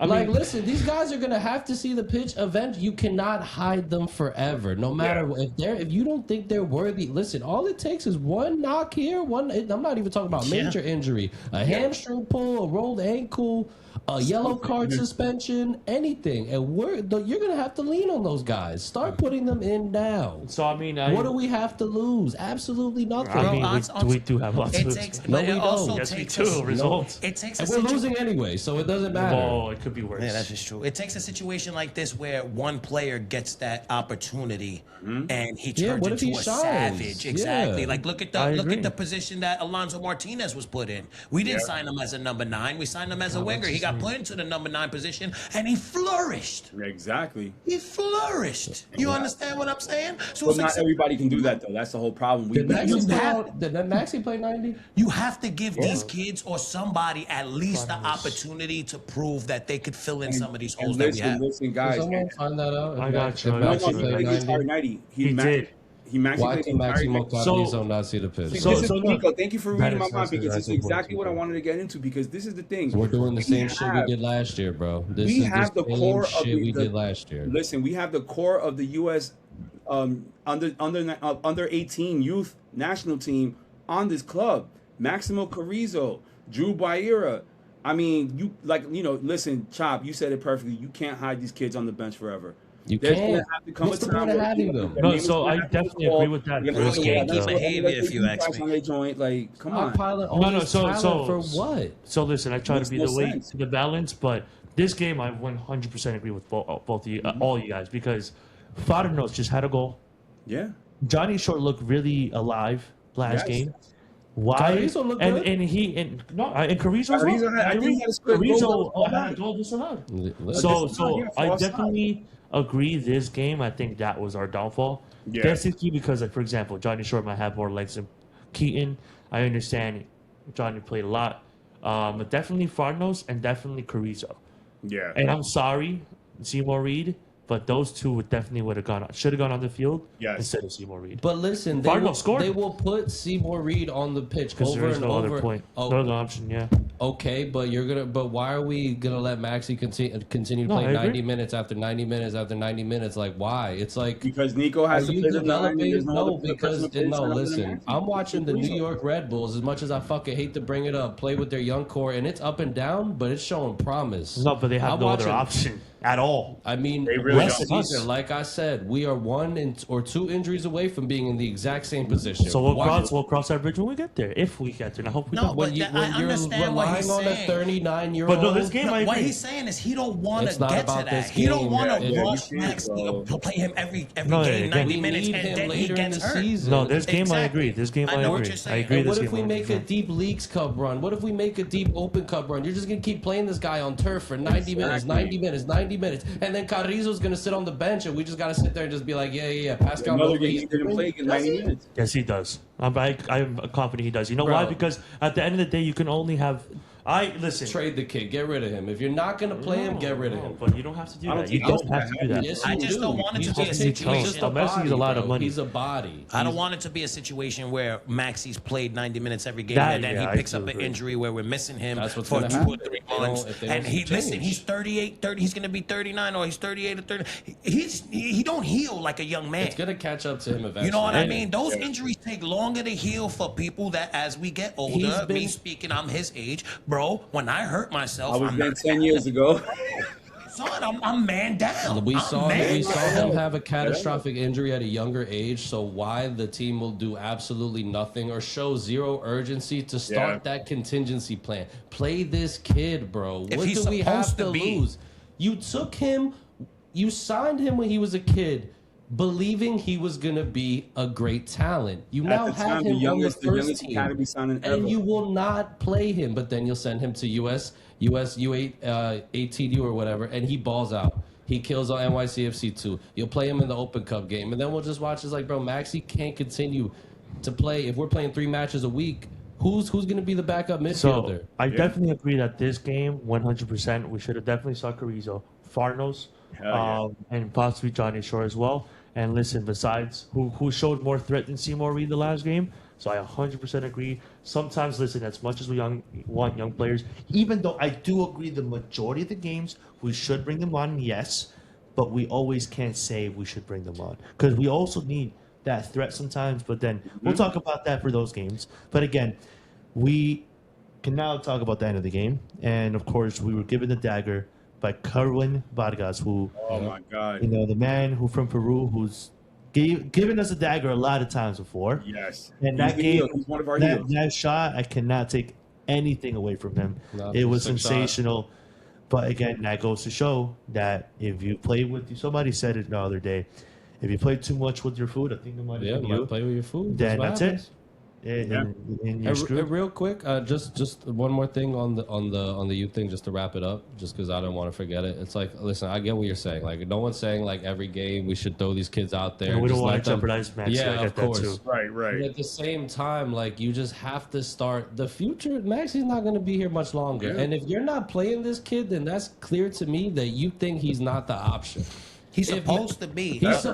Listen, these guys are gonna have to see the pitch event. You cannot hide them forever, no matter if you don't think they're worthy. Listen, all it takes is one knock here, I'm not even talking about major injury, a hamstring pull, a rolled ankle, a yellow card suspension, anything, and you're gonna have to lean on those guys. Start putting them in now. So I mean, What do we have to lose? Absolutely nothing. I mean, Bro, we do have lots It of. takes, No, but we it also don't. Yes, we takes do. us. Results. It takes a And we're situation. losing anyway, so it doesn't matter. Oh, it could be worse. Yeah, that's just true. It takes a situation like this where one player gets that opportunity and he turns what if into he a shines? savage. Exactly. Yeah. Like look at I the agree. position that Alonso Martinez was put in. We didn't sign him as a number 9. We signed him as a winger. He got put into the number 9 position and he flourished. Exactly. He flourished. You understand what I'm saying? So But it's not like everybody can do that though. That's the whole problem. Did have- Maxi play 90? you have to give these kids or somebody at least the opportunity to prove that they could fill in some of these holes that we have. Listen, Can guys. someone find that out? I got you. If I No, got Maxi you. he played played the entire 90? 90. He did. He maxi Why played the can entire Maximo 90. Cardizo not see the pitch? So Nico, thank you for reading my is mind because that's it's exactly important. what I wanted to get into because this is the thing. We're doing the same shit we have- did last year, bro. This we is have the the same core of shit the- we the- did last year. Listen, we have the core of the U.S. under 18 youth national team on this club. Maximo Carrizo, Drew Baira. I mean, listen, Chop, you said it perfectly. You can't hide these kids on the bench forever. You There's can't. gonna have to come What's a the time point of where having them? No, so I definitely agree with that. They're First game, Gatekeeper though. behavior, if you ask me. On their joint, like, come I'm on. piling all No, this so talent for what? So listen, I try Makes to be no the way sense. to the balance, but this game I 100% agree with both of you, all you guys, because Farnos just had a goal. Yeah. Johnny Short looked really alive last Yes. game. Why? Carrizo looked good. And Carrizo as well. Carrizo had- I think he had a split goal Carrizo all had a night. goal disallowed. So, So I definitely agree. This game, I think that was our downfall. Yeah. That's the key because, like, for example, Johnny Short might have more legs than Keaton. I understand Johnny played a lot, but definitely Farnos and definitely Carrizo. Yeah. And I'm sorry, Seymour Reed, but those two should have gone on the field Yes. instead of Seymour Reed. but listen, Farno scored. they will put Seymour Reed on the pitch Because over there is and no over. other point, Oh, no other option. Yeah. okay, but why are we gonna let Maxi continue to No, play I agree. 90 minutes after 90 minutes after 90 minutes? Like, why? It's like, Because Nico has are to you play the 9. and developing? there's no No, other because person to play no. center than Listen, Maxi. I'm watching the New Carrizo. York Red Bulls. As much as I fucking hate to bring it up, play with their young core, and it's up and down, but it's showing promise. No, but they have I'm no other watching- option at all. I mean, They really last don't. season, like I said, we are 1 or 2 injuries away from being in the exact same position. So we'll Why- cross that bridge when we get there. If we get there, and I hope we No, don't. but when, you, I when you're understand what he's relying on a saying. 39-year-old. But no, this game, I What agree. he's saying is he don't want It's to not get about to that. this He don't game. want Yeah, to yeah, rush you can't, Maxi bro. to play him every No, game, yeah, 90 we minutes, need and him then he later in gets the hurt. season. No, this game I Exactly. agree. This game I I know what agree. you're I saying. agree. And what This if game we make a 100%. deep Leagues Cup run? What if we make a deep Open Cup run? You're just going to keep playing this guy on turf for 90 minutes, 90 minutes, 90 minutes. And then Carrizo's going to sit on the bench, and we just got to sit there and just be like, yeah. Pascal Another knows what game he's he didn't doing. play in 90 minutes. Yes, he does. I'm confident he does. You know Bro. why? Because at the end of the day, you can only have. Listen. Trade the kid. Get rid of him. If you're not going to play him, get rid of him. But you don't have to do I don't that. You think don't that's have to do that. Yes, I you just do. don't want it to He's be a just- situation. He's just a Messi is body, a lot of bro. money. He's a body. I don't want it to be a situation where Maxi's played 90 minutes every game That- and then yeah, he I picks do up an agree. injury where we're missing him That's what's for gonna 2 or happen 3 if they don't- months. if they And don't he listen, change. he's 38, 30, he's going to be 39 or he's 38 or 30. He don't heal like a young man. It's going to catch up to him eventually. You know what I And- mean? Those injuries take longer to heal for people that as we get older, He's been- me speaking, I'm his age. Bro, when I hurt myself, I was I'm been not 10 years ago. son, I'm man down. We I'm saw man down. him have a catastrophic injury at a younger age. So why the team will do absolutely nothing or show zero urgency to start Yeah. that contingency plan? Play this kid, bro. If What he's do we have supposed to to be. lose? You took him, you signed him when he was a kid, believing he was gonna be a great talent. You now At the have time, the him on the youngest first team, academy signing ever. and you will not play him. But then you'll send him to US U8 ATU or whatever, and he balls out. He kills on NYCFC too. You'll play him in the Open Cup game, and then we'll just watch. It's like, bro, Maxi can't continue to play. If we're playing 3 matches a week, who's going to be the backup midfielder? So I definitely agree that this game, 100%, we should have definitely saw Carrizo, Farnos, Hell and possibly Johnny Shore as well. And listen, besides, who showed more threat than Seymour Reed the last game? So I 100% agree. Sometimes, listen, as much as we want young players, even though I do agree the majority of the games, we should bring them on, yes. But we always can't say we should bring them on. Because we also need that threat sometimes. But then we'll talk about that for those games. But again, we can now talk about the end of the game. And, of course, we were given the dagger by Kerwin Vargas, who, Oh my God. you know, the man who from Peru who's given us a dagger a lot of times before. Yes. And that He's the game, heel. He's one of our heels. that shot, I cannot take anything away from him. No, It was sick shot. sensational. But again, that goes to show that if you play with, somebody said it the other day, if you play too much with your food, I think it might Yeah, have been might you, play with your food. then what that's happens. it. And you're Hey, screwed. real quick, just one more thing on the youth thing, just to wrap it up, just because I don't want to forget it. It's like, listen, I get what you're saying. Like, no one's saying like every game we should throw these kids out there. And we and don't just want let to them- jeopardize Maxi. Yeah, I get of that course. too. Right, But at the same time, like, you just have to start the future. Maxi's not going to be here much longer, Yeah. and if you're not playing this kid, then that's clear to me that you think he's not the option. He's supposed to be. That's the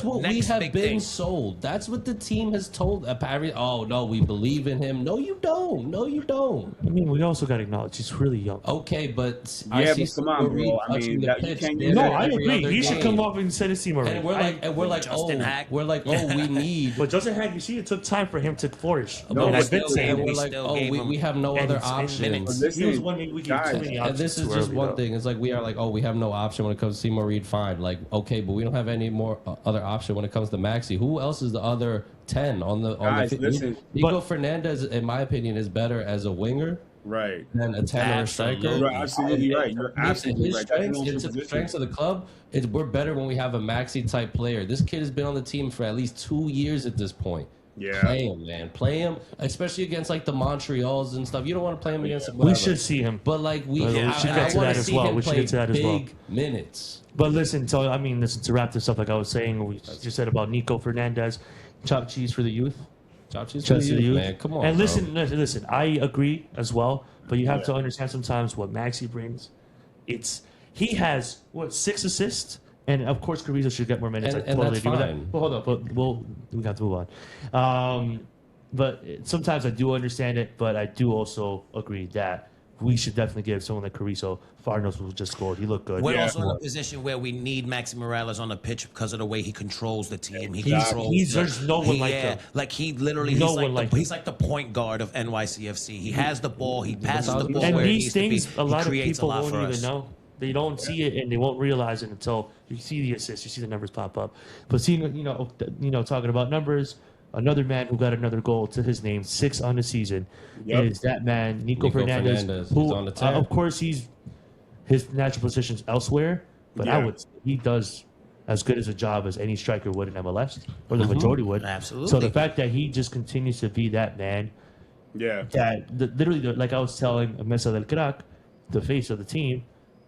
what we next have big been thing. sold. That's what the team has told. Oh no, we believe in him. No, you don't. No, you don't. I mean, we also got to acknowledge he's really young. Okay, but Yeah, but come on, bro. I mean, you can't use No, that I every agree. other He should game. come off instead of Seymour. And we're like, Justin Hack. we need. But Justin Hack, you see, it took time for him to flourish. No, and but I've been still, saying and it. we're we like, still gave him- we have no And other it's- and options. Listen, He was one we gave guys, too many And options. this is too just early, one though. thing. It's like we are like, we have no option when it comes to Seymour Reed. Fine, like okay, but we don't have any more other option when it comes to Maxi. Who else is the other 10 on the? Guys, the listen. Nico Fernandez, in my opinion, is better as a winger Right. than a 10 or a striker. You're absolutely right. You're absolutely His right. That's strengths, an it's the position. strengths of the club. We're better when we have a Maxi type player. This kid has been on the team for at least 2 years at this point. Yeah. Play him, man. Play him, especially against like the Montreals and stuff. You don't want to play him against. We whatever. should see him. But like we But we should get to want that to as see well. him We should play get to that as well. big minutes. But listen, so I mean, listen, to wrap this up, like I was saying, we just said about Nico Fernandez, chop cheese for the youth. ChopCheese Just for for you, you. man. Come on, And bro. listen, I agree as well. But you have to understand sometimes what Maxi brings. He has 6 assists, and of course Carrizo should get more minutes. And I totally that's agree with that. fine. But hold up, we have to move on. But sometimes I do understand it, but I do also agree that we should definitely give someone like Carrizo. Farnos who just scored. He looked good. We're Yeah. also in a position where we need Maxi Morales on the pitch because of the way he controls the team. There's no one like him. Like he literally, No he's, one like like the, him. he's like the point guard of NYCFC. He has the ball, he passes the ball And where it these needs to be. things, a lot He of creates people a lot won't for even us. know. They don't see it and they won't realize it until you see the assists, you see the numbers pop up. But seeing, talking about numbers, another man who got another goal to his name, 6 on the season, Yep. is that man, Nico Fernandez. Fernandez. Who, He's on the tear. of course, his natural position's elsewhere, but I Yeah. would say he does as good as a job as any striker would in MLS, or the majority would. Absolutely. So the fact that he just continues to be that man, Yeah. literally, like I was telling Mesa del Crack, the face of the team,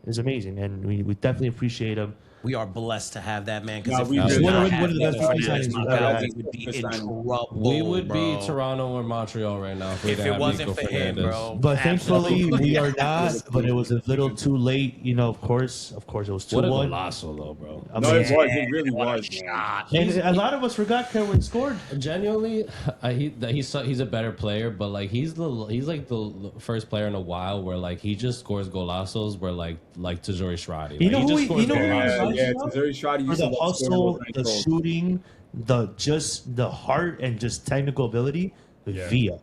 is amazing, and we definitely appreciate him. We are blessed to have that man. Nah, Because we if we really did are. not One have of the best Nico signings Fernandez, we've my ever God, had. we would be in Good trouble. We would be bro. Toronto or Montreal right now if we If didn't it have wasn't Nico for him, Fernandez. bro. But thankfully, Absolutely. we are not. But it was a little too late. Of course, it was What a 2-1. golazo, though, bro. I No, mean, it was. It really was, man. and a lot of us forgot Kerwin scored. Genuinely, he's a better player, but like he's like the first player in a while where like he just scores golazos where like Tajori Shradi. You know he who just he- scores you know who he golazos. was? Yeah, Cesar Shoddy For used to the love scoring hustle, those the goals. shooting, the heart, and just technical ability, Yeah. Villa.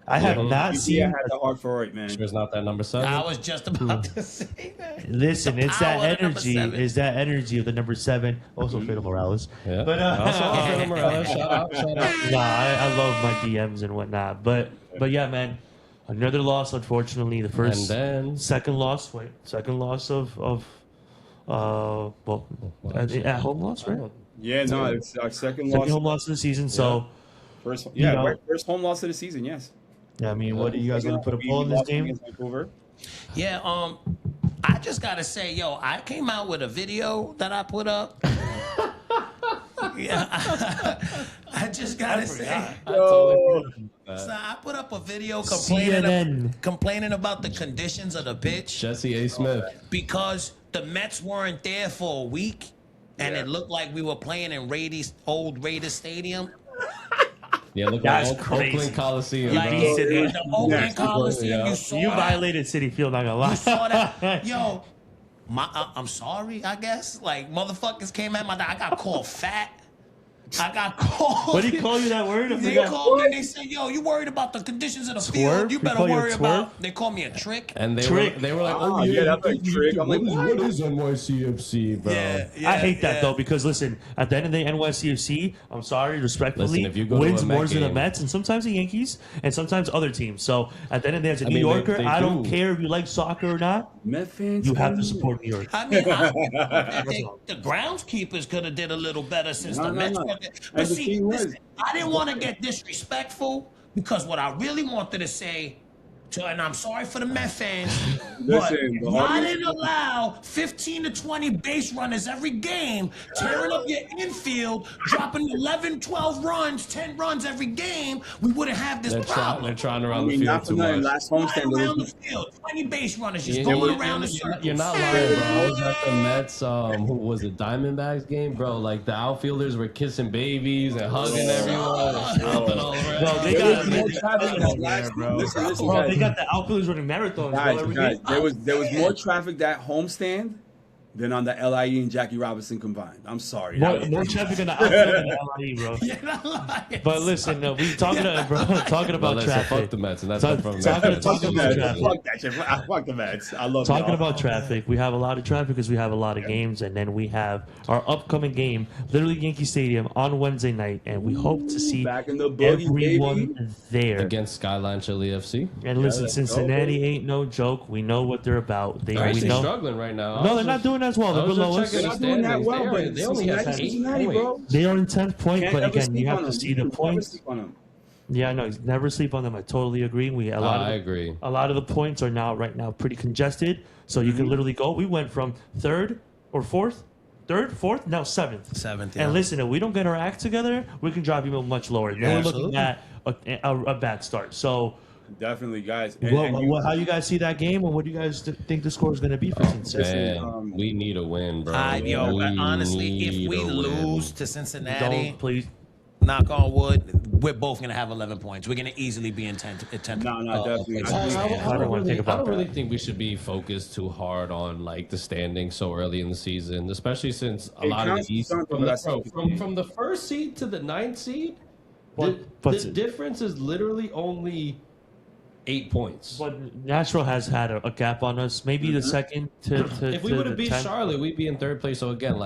I have not Yeah, seen. had the heart for it, man. Sure it's not that number 7. I was just about to say that. Listen, The it's power that of number energy. 7. Is that energy of the number 7? Also, Fredo Morales. Yeah. But Also, Alfredo Morales, shout out. nah, I love my DMs and whatnot. But yeah, man, another loss. Unfortunately, the first, And then second loss. Second loss of at home loss, right? Yeah, no, it's our second Second loss. home loss of the season. So First, You know- right, first home loss of the season. Yes. yeah, I mean, what do you guys want to put a We poll in this lost game? against Vancouver. Yeah, I just gotta say, I came out with a video that I put up. Yeah, I just gotta say, Yo, so I put up a video CNN. complaining about the conditions of the pitch Jesse A. Smith. because the Mets weren't there for a week, and Yeah. it looked like we were playing in old Raiders Stadium. Yeah, look That's at crazy. Oakland Coliseum. Like bro. beat it. the Oakland Yes. Coliseum, Yeah. you saw You that? violated Citi Field. Not gonna lie. You saw that? Yo, I'm sorry, I guess. Like, motherfuckers came at my door. I got called fat. I got called. What did he call you that word? I They forgot. called me and they said, yo, you worried about the conditions of the Twerp? field? You They better call you a worry twerp? about. They called me a trick. And they Trick. were like, Oh, yeah, that's a trick. I'm like, what is NYCFC, bro? I hate that though because listen, at the end of the day, NYCFC, I'm sorry, respectfully, Listen, if you go to wins a Met more than the game- Mets and sometimes the Yankees and sometimes other teams. So at the end of the day, as a New mean, Yorker, they I don't do. care if you like soccer or not. Met fans. You have to support New York. I mean, the groundskeepers could have did a little better since No, the no, Mets. no. were there. But And the see, thing was- listen, I didn't want to get disrespectful because what I really wanted to say, and I'm sorry for the Met fans, but Listen, the y'all audience- didn't allow 15 to 20 base runners every game, tearing up your infield, dropping 11, 12 runs, 10 runs every game. We wouldn't have this They're problem. trying to I run the mean, field not for too nothing. much. Last Right homestand, there around the was field, many base runners just going around the circle. You're not lying, bro. I was at the Mets, who was it, Diamondbacks game, bro. Like the outfielders were kissing babies and hugging everyone and stomping all around. Bro, they got they got the outfielders running marathons. Guys, there was more traffic that homestand than on the LIE and Jackie Robinson combined. I'm sorry. More traffic on the outfield than the LIE, bro. You're not lying. But listen, we talking about traffic. Fuck the Mets, and that's talking about traffic. Fuck that shit. Fuck the Mets. I love talking about traffic. We have a lot of traffic because we have a lot of games, and then we have our upcoming game, literally Yankee Stadium on Wednesday night, and we hope to see back in the boogie, everyone baby. there against Skyline Chili FC. And listen, Cincinnati ain't no joke. We know what they're about. They're actually struggling right now. No, they're not doing as well. They're below us. They're not doing that well, but they only have 8 points. They are in 10th point, but again, you have to see the points. Yeah, no, never sleep on them. I totally agree. I agree. A lot of the points are right now pretty congested, so you can literally go. We went from third, fourth, now seventh. Seventh, yeah. And listen, if we don't get our act together, we can drop even much lower. Then we're looking at a bad start. So. Definitely, guys. How you guys see that game, and what do you guys think the score is going to be for Cincinnati? Man, we need a win, bro. Honestly, if we lose to Cincinnati, please. Knock on wood, we're both going to have 11 points. We're going to easily be in 10. No, definitely. I don't really think we should be focused too hard on like the standings so early in the season, especially since a lot of the East from the first seed to the 9th seed, the difference is literally only 8 points. But Nashville has had a gap on us. Maybe the second to if we would have beat 10th. Charlotte, we'd be in 3rd place. So again,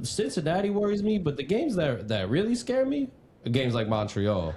Cincinnati worries me, but the games that really scare me are games like Montreal.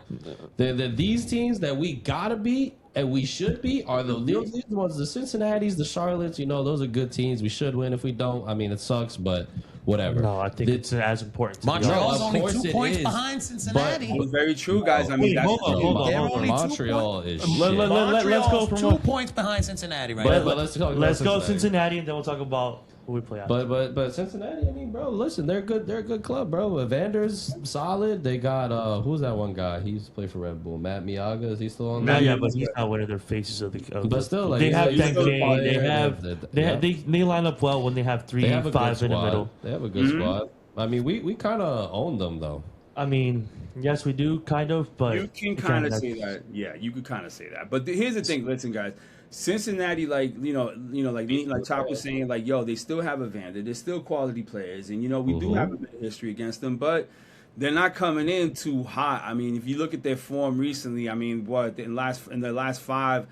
These teams that we gotta beat and we should beat are these ones, the Cincinnatis, the Charlottes. Those are good teams. We should win. If we don't, I mean, it sucks, but whatever. No, I think it's as important. Montreal's only 2 points behind Cincinnati. But very true, guys. I mean, hold on. Montreal is shit. Let's go from 2 points behind Cincinnati right now. But let's go Cincinnati, and then we'll talk about who we play out. But Cincinnati, I mean, bro, listen, they're good. They're a good club, bro. Evander's solid. They got who's that one guy? He used to play for Red Bull. Matt Miyaga, is he still on there? Yeah, but he's not one of their faces of the. But still, like, they have they line up well when they have 3-5 in the middle. They have a good squad. I mean, we kind of own them though. I mean, yes, we do, kind of, but you can kind of say that. Yeah, you could kind of say that. But here's the thing. Listen, guys. Cincinnati, like Chop was saying, like, yo, they still have Evander. They're still quality players, and we do have a bit of history against them, but they're not coming in too hot. I mean, if you look at their form recently, I mean, in the last 5,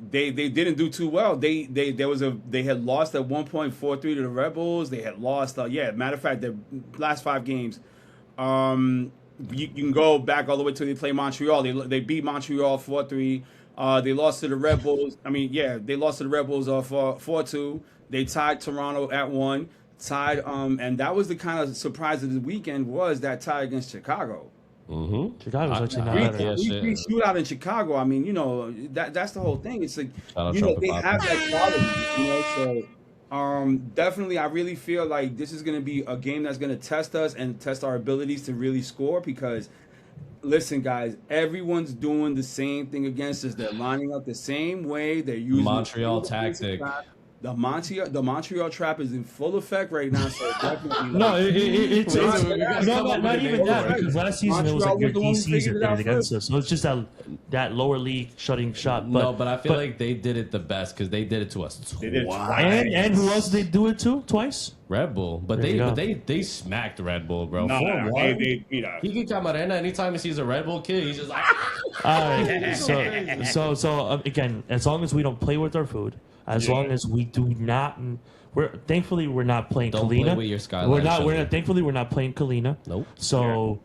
they didn't do too well. They had lost at 1.43 to the Rebels. They had lost. Matter of fact, their last 5 games. You can go back all the way till they play Montreal. They beat Montreal 4-3. They lost to the Rebels. They lost to the Rebels 4-2. They tied Toronto at 1. And that was the kind of surprise of the weekend was that tie against Chicago. Mm-hmm. Chicago's actually not bad. We shootout in Chicago. I mean, that's the whole thing. It's like they have that quality. So definitely, I really feel like this is going to be a game that's going to test us and test our abilities to really score because. Listen, guys, everyone's doing the same thing against us. They're lining up the same way. They're using Montreal tactic. The Montreal trap is in full effect right now, so definitely. No, it's not even that because last season it was like your DCs that did it against us. So it's just that lower league shutting shot. But I feel like they did it the best because they did it to us twice. And who else did they do it to twice? Red Bull, but they smacked Red Bull, bro. He can come out and anytime he sees a Red Bull kid, he's just like. All right, so again, as long as we don't play with our food. As long as we do not, thankfully we're not playing Kalina. Play with your Skyline. Thankfully we're not playing Kalina. Nope. So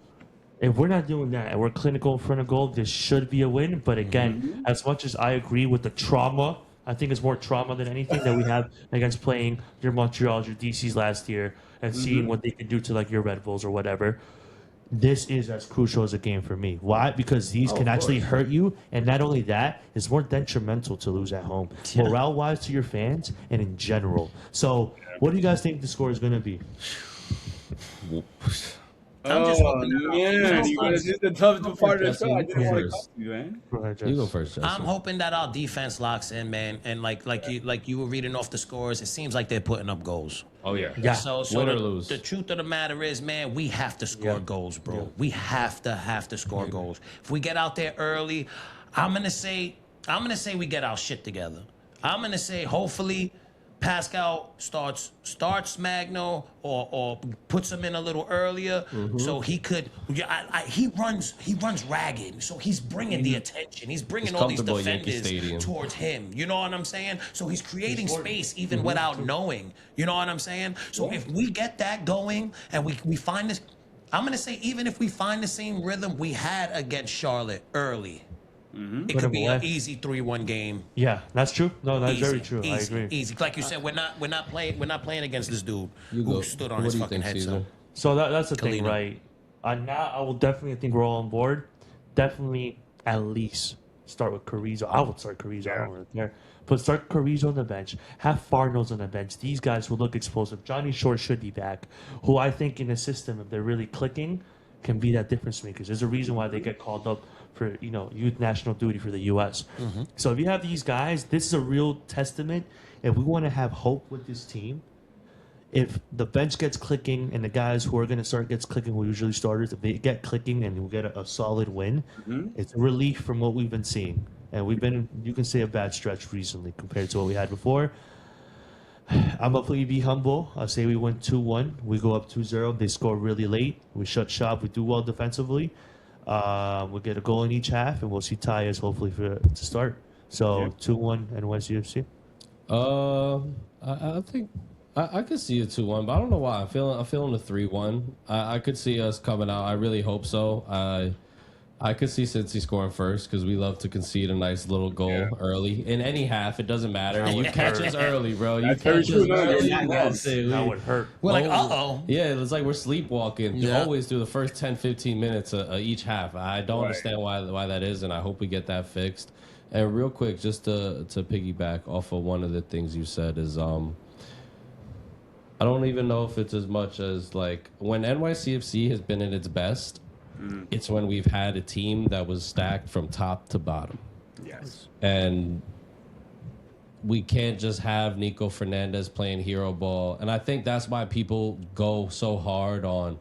if we're not doing that and we're clinical in front of goal, this should be a win. But again, as much as I agree with the trauma, I think it's more trauma than anything that we have against playing your Montreals, your DCs last year, and seeing what they can do to like your Red Bulls or whatever. This is as crucial as a game for me. Why? Because these can actually hurt you, and not only that, it's more detrimental to lose at home, morale-wise to your fans and in general. So, what do you guys think the score is going to be? I'm just hoping that man, this is the toughest part of the show. I didn't want to first. cut you, man. Go ahead, Jess. You go first, Justin. I'm hoping that our defense locks in, man. And like you were reading off the scores, it seems like they're putting up goals. Oh yeah. Yeah. So Win or the, lose. the truth of the matter is, man, we have to score goals, bro. We have to score goals. If we get out there early, I'm gonna say we get our shit together. I'm gonna say hopefully Pascal starts Magno or puts him in a little earlier so he could. He runs ragged, so he's bringing the attention. He's bringing all these comfortable at Yankee defenders Stadium. towards him. You know what I'm saying? So he's creating space even without knowing. You know what I'm saying? So if we get that going and we find this, I'm gonna say even if we find the same rhythm we had against Charlotte early. It Put could him be away. an easy 3-1 game. Yeah, that's true. No, that's Easy, very true. I easy, agree. Easy, like you said, we're not playing against this dude You who go. stood on What his do you fucking think, head. Cesar? So that's the thing, Kalina. right? Now I will definitely think we're all on board. Definitely at least start with Carrizo. I would start Carrizo. I don't really care. But start Carrizo on the bench. Have Farnos on the bench. These guys will look explosive. Johnny Short should be back, who I think in the system, if they're really clicking, can be that difference makers. There's a reason why they get called up for youth national duty for the U.S. So if you have these guys, this is a real testament. If we want to have hope with this team, if the bench gets clicking and the guys who are going to start gets clicking, who are usually starters, if they get clicking and we get a solid win, it's a relief from what we've been seeing. And we've been, you can say, a bad stretch recently compared to what we had before. I'm going to be humble. I'll say we win 2-1. We go up 2-0. They score really late. We shut shop. We do well defensively. We'll get a goal in each half, and we'll see Tyus hopefully to start. So 2-1 NYCFC. I think I could see a 2-1, but I don't know why. I'm feeling a 3-1. I could see us coming out. I really hope so. I could see Cincy scoring first because we love to concede a nice little goal early in any half. It doesn't matter. You catch us early, bro. You That's very catch true. us No, early. yes. That would hurt. We're like, uh-oh. Yeah, it's like we're sleepwalking. Yeah. Always through the first 10, 15 minutes of each half. I don't understand why that is, and I hope we get that fixed. And real quick, just to piggyback off of one of the things you said is I don't even know if it's as much as like when NYCFC has been at its best, it's when we've had a team that was stacked from top to bottom. Yes. And we can't just have Nico Fernandez playing hero ball. And I think that's why people go so hard on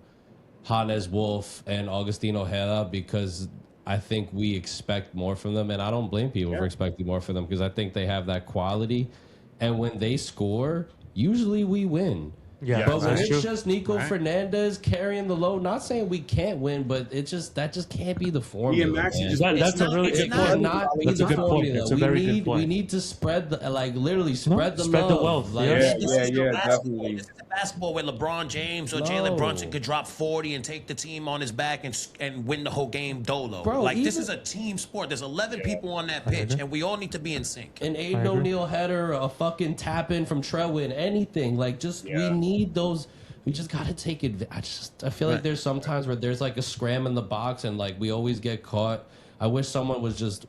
Hannes Wolf and Agustin Ojeda, because I think we expect more from them. And I don't blame people for expecting more from them because I think they have that quality. And when they score, usually we win. Yeah, But when that's it's true. just Nico Fernandez carrying the load, not saying we can't win, but that just can't be the formula. and Maxi man. just- That's a really it's good not- point. Not be That's a the good point. formula. It's a very good point. We need to spread the literally spread the spread the love. wealth. Like, Yeah. This is the basketball. definitely. This is the basketball where LeBron James or No. Jalen Brunson could drop 40 and take the team on his back and win the whole game dolo. Bro, like this even- is a team sport. There's 11 people on that pitch, and we all need to be in sync. An Aiden O'Neal header, a fucking tap in from Trelwin, anything. Like, we need those. We just got to take it. I feel like there's sometimes where there's like a scram in the box and like we always get caught. I wish someone was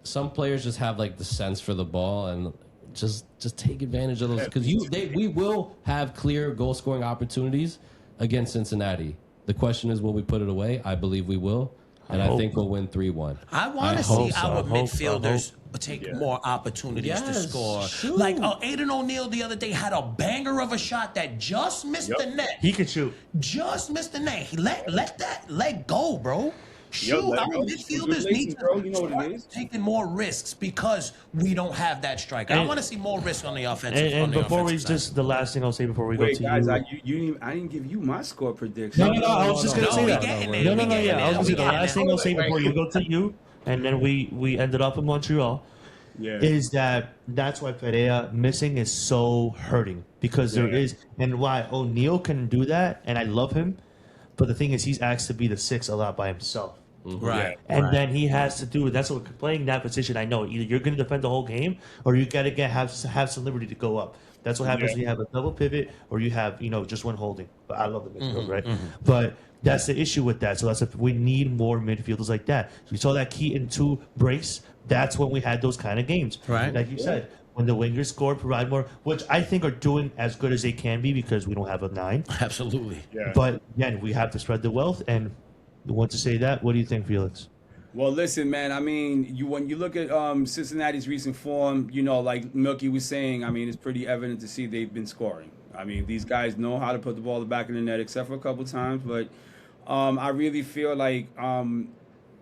some players just have like the sense for the ball and just take advantage of those because we will have clear goal scoring opportunities against Cincinnati. The question is, will we put it away? I believe we will, and I think we'll win 3-1. I want to hope see so. our I hope so. midfielders take more opportunities to Yes, score. shoot. Like Aiden O'Neal the other day had a banger of a shot that just missed the net. He can shoot. Just missed the net. He let go, bro. Shoot, let our go. midfielders need to Bro, you know what it start is. taking more risks because we don't have that striker. I And- want to see more risk on the offensive. And on the before we offensive side. just the last thing I'll say before we go Wait, to guys, you. I didn't give you my score prediction. No, I was just gonna No, say we that. getting there. No, We getting yeah. I was there. gonna say We the getting last there. thing I'll say before you go to you, and then we ended up in Montreal. Yeah. Is that's why Perea missing is so hurting because there is, and why O'Neal can do that, and I love him, but the thing is he's asked to be the 6 a lot by himself. Right. And right. then he has to do it. That's what playing that position. I know either you're going to defend the whole game, or you got to have some liberty to go up. That's what happens when you have a double pivot, or you have just one holding. But I love the midfield, right? But that's the issue with that. So we need more midfielders like that. We saw that Keaton 2 brace. That's when we had those kind of games, Right. Like you said, when the wingers score, provide more, which I think are doing as good as they can be because we don't have a 9. Absolutely. Yeah. But again, we have to spread the wealth. And want to say that? What do you think, Felix? Well, listen, man. I mean, when you look at Cincinnati's recent form, like Milky was saying, I mean, it's pretty evident to see they've been scoring. I mean, these guys know how to put the ball in the back of the net, except for a couple times. But I really feel like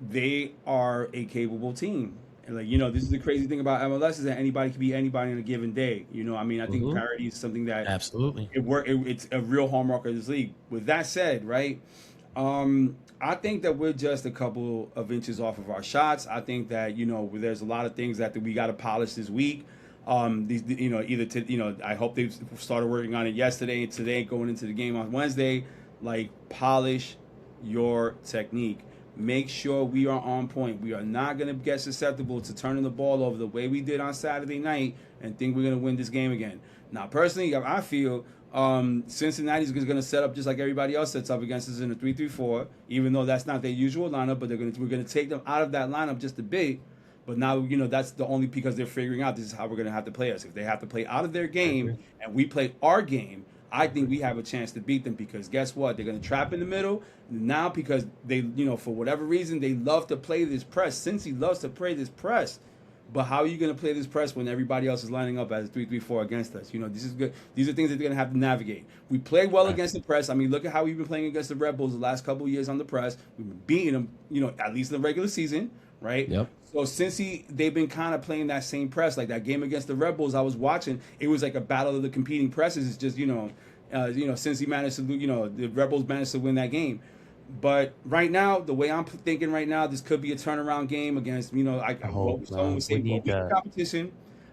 they are a capable team. And this is the crazy thing about MLS is that anybody can be anybody on a given day. I mean, I think parity is something that Absolutely. It's a real hallmark of this league. With that said, right? I think that we're just a couple of inches off of our shots. I think that there's a lot of things that we got to polish this week. I hope they started working on it yesterday and today, going into the game on Wednesday. Like, polish your technique. Make sure we are on point. We are not going to get susceptible to turning the ball over the way we did on Saturday night and think we're going to win this game again. Now, personally, I feel Cincinnati is going to set up just like everybody else sets up against us in a 3-3-4, even though that's not their usual lineup, but we're going to take them out of that lineup just a bit. But now, that's the only because they're figuring out this is how we're going to have to play us. If they have to play out of their game and we play our game, I think we have a chance to beat them because guess what? They're going to trap in the middle. Now because they, for whatever reason, they love to play this press. Cincy loves to play this press. But how are you going to play this press when everybody else is lining up as a 3-3-4 against us? This is good. These are things that they're going to have to navigate. We played well against the press. I mean, look at how we've been playing against the Red Bulls the last couple of years on the press. We've been beating them, at least in the regular season, right? Yep. So they've been kind of playing that same press. Like that game against the Red Bulls I was watching, it was like a battle of the competing presses. It's just, Cincy managed to, the Red Bulls managed to win that game. But right now, the way I'm thinking right now, this could be a turnaround game against, someone would say competition.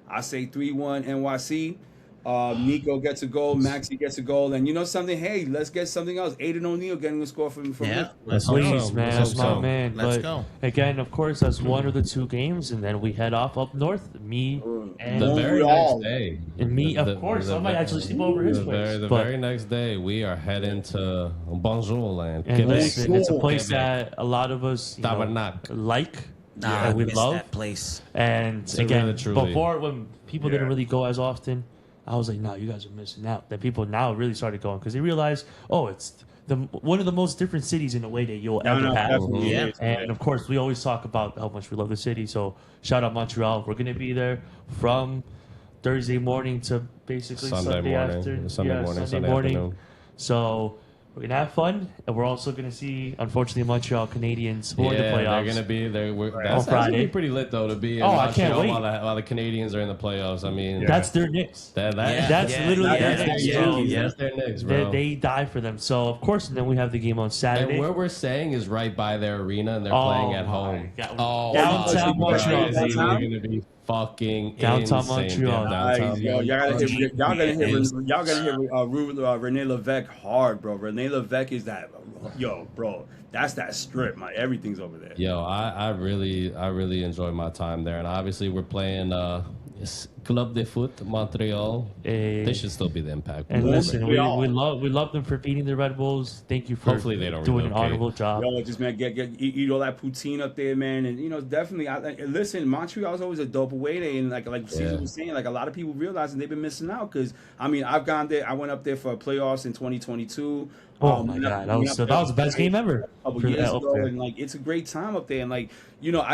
I say 3-1 NYC. Nico gets a goal, Maxi gets a goal, and something. Hey, let's get something else. Aiden O'Neal getting a score from Please, man, that's my man. Let's go. Again, of course, that's one of the 2 games, and then we head off up north. Me and the very next day, and me, of course, I might actually sleep over his place. The very next day, we are heading to Bonjour Land. And listen, it's a place that a lot of us like. And we love that place. And It's again, really, truly. before when people didn't really go as often, I was like, no, you guys are missing out. Then people now really started going because they realized, it's one of the most different cities in a way that you'll ever have. Yeah. And of course, we always talk about how much we love the city. So shout out Montreal. We're going to be there from Thursday morning to basically Sunday morning. Sunday morning. Afternoon. So we're going to have fun, and we're also going to see, unfortunately, Montreal Canadiens for the playoffs. They're going to be there. That's Friday. going to be pretty lit, though, to be in I can't Montreal wait. while the Canadians are in the playoffs. I mean, that's their Knicks. That's Literally their Knicks. That's their Knicks, bro. They die for them. So, of course, and then we have the game on Saturday. And where we're staying is right by their arena, and they're playing at home. Downtown Montreal. It's going to be fucking downtown insane. Montreal. Nice, yo, y'all gotta hit Rene Levesque hard, bro. Rene Levesque is that, bro. That's that strip, man. Everything's over there. Yo, I really enjoy my time there, and obviously we're playing Club de Foot Montreal. They should still be the Impact. And listen, we love them for beating the Red Bulls. Thank you for Hopefully they don't doing an honorable job. Yo, just man, eat all that poutine up there, man, and definitely. Listen, Montreal's always a dope away day, and like Cesar was saying, like a lot of people realizing they've been missing out because I've gone there. I went up there for playoffs in 2022. Oh my God, that was the best game ever. A couple years ago, and it's a great time up there, and I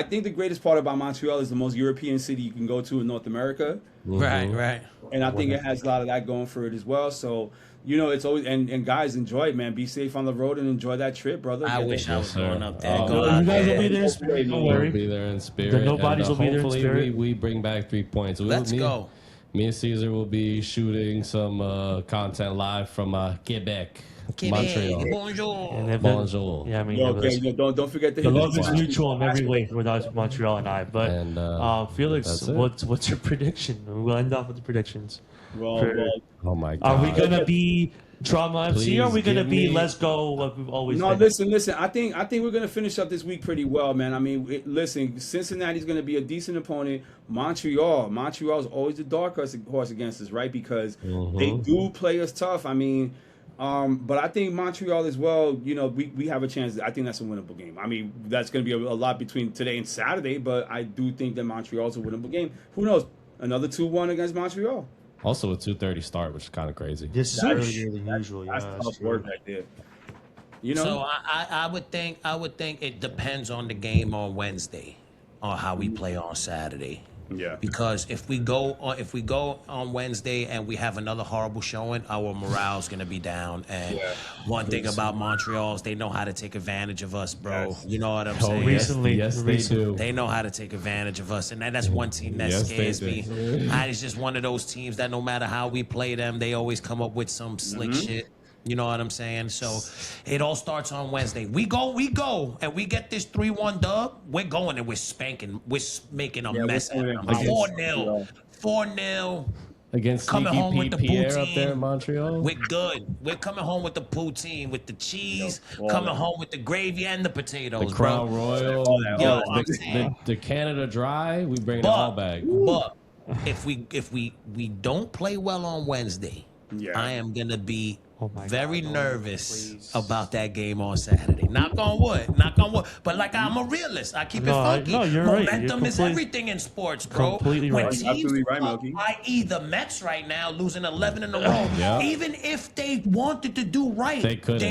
think the greatest part about Montreal is the most European city you can go to in North America. Right. And I think it has a lot of that going for it as well. So, it's always and guys, enjoy it, man. Be safe on the road and enjoy that trip, brother. I wish I was going up there. You guys will be there in spirit. Don't worry. We'll be there in spirit. The Nobodies will be there in spirit. Hopefully, we bring back 3 points. Let's go. Me and Cesar will be shooting some content live from Quebec. Montreal. Bonjour. Bonjour. Yeah, I mean, don't forget the love is mutual in every way with us, Montreal and I. But Felix, what's your prediction? We'll end off with the predictions. Well, oh my God. Are we gonna be Trauma FC? Or are we Please gonna give be me- let's go like we've always No, been? listen. I think we're gonna finish up this week pretty well, man. I mean, listen, Cincinnati's gonna be a decent opponent. Montreal's always the dark horse against us, right? Because they do play us tough. I mean, but I think Montreal as well. You know, we have a chance. I think that's a winnable game. I mean, that's gonna be a lot between today and Saturday, but I do think that Montreal's a winnable game. Who knows? Another 2-1 against Montreal. Also a 2:30 start, which is kind of crazy. This is That's- earlier than usual. That's Yeah, tough true. work right there. You know. So I would think it depends on the game on Wednesday, on how we play on Saturday. Yeah. Because if we go on Wednesday and we have another horrible showing, our morale's gonna be down. And one thing about Montreal is they know how to take advantage of us, bro. Yes. You know what I'm Oh, saying? Recently- yes, they do. They know how to take advantage of us, and that's one team that Yes, they scares me. do. And it's just one of those teams that no matter how we play them, they always come up with some slick shit. You know what I'm saying? So it all starts on Wednesday. We go, and we get this 3-1 dub. We're going and we're making a mess out of them. against 4-0. 4-0. Against Coming Sneaky home with Pete the Pierre up poutine. there in Montreal. We're good. We're coming home with the poutine, with the cheese, Yo, coming home with the gravy and the potatoes, The Crown bro. Royal, Yo, the, I'm saying. the Canada Dry, we bring it all back. But if we don't play well on Wednesday, Yeah. I am gonna be Oh my very God, nervous please. about that game on Saturday. Knock on wood. But like I'm a realist. I keep it No, funky. no, you're right. You're Momentum is complete- everything in sports, bro. completely When right. teams Absolutely right, come up, Melky. i.e. the Mets right now losing 11 in a row. Yeah. Even if they wanted to do right, They couldn't.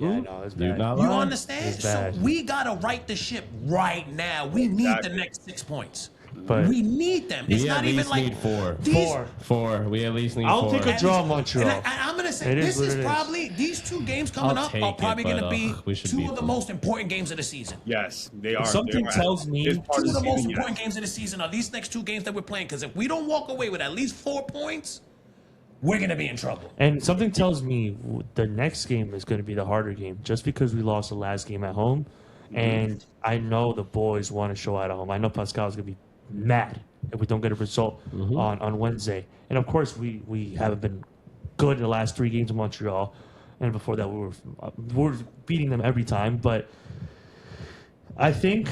Yeah, no, it's You're bad. not You lying. understand? It's So bad. we gotta right the ship right now. We need Exactly. the next 6 points. But We need them. It's We not at even least like need 4. these- 4. We at least need I'll 4. take a draw in Montreal. And I'm gonna say It is this what is it is. probably these 2 games coming I'll up take are it, probably but, gonna be we should 2 beat of the them. most important games of the season. Yes, they are. Something They are. tells me- It's part 2 of the most season, important yes. games of the season are these next 2 games that we're playing. Because if we don't walk away with at least 4 points, we're gonna be in trouble. And something tells me the next game is going to be the harder game, just because we lost the last game at home, and I know the boys want to show out at home. I know Pascal's going to be mad if we don't get a result on Wednesday. And of course, we haven't been good in the last 3 games in Montreal, and before that we were beating them every time. But I think,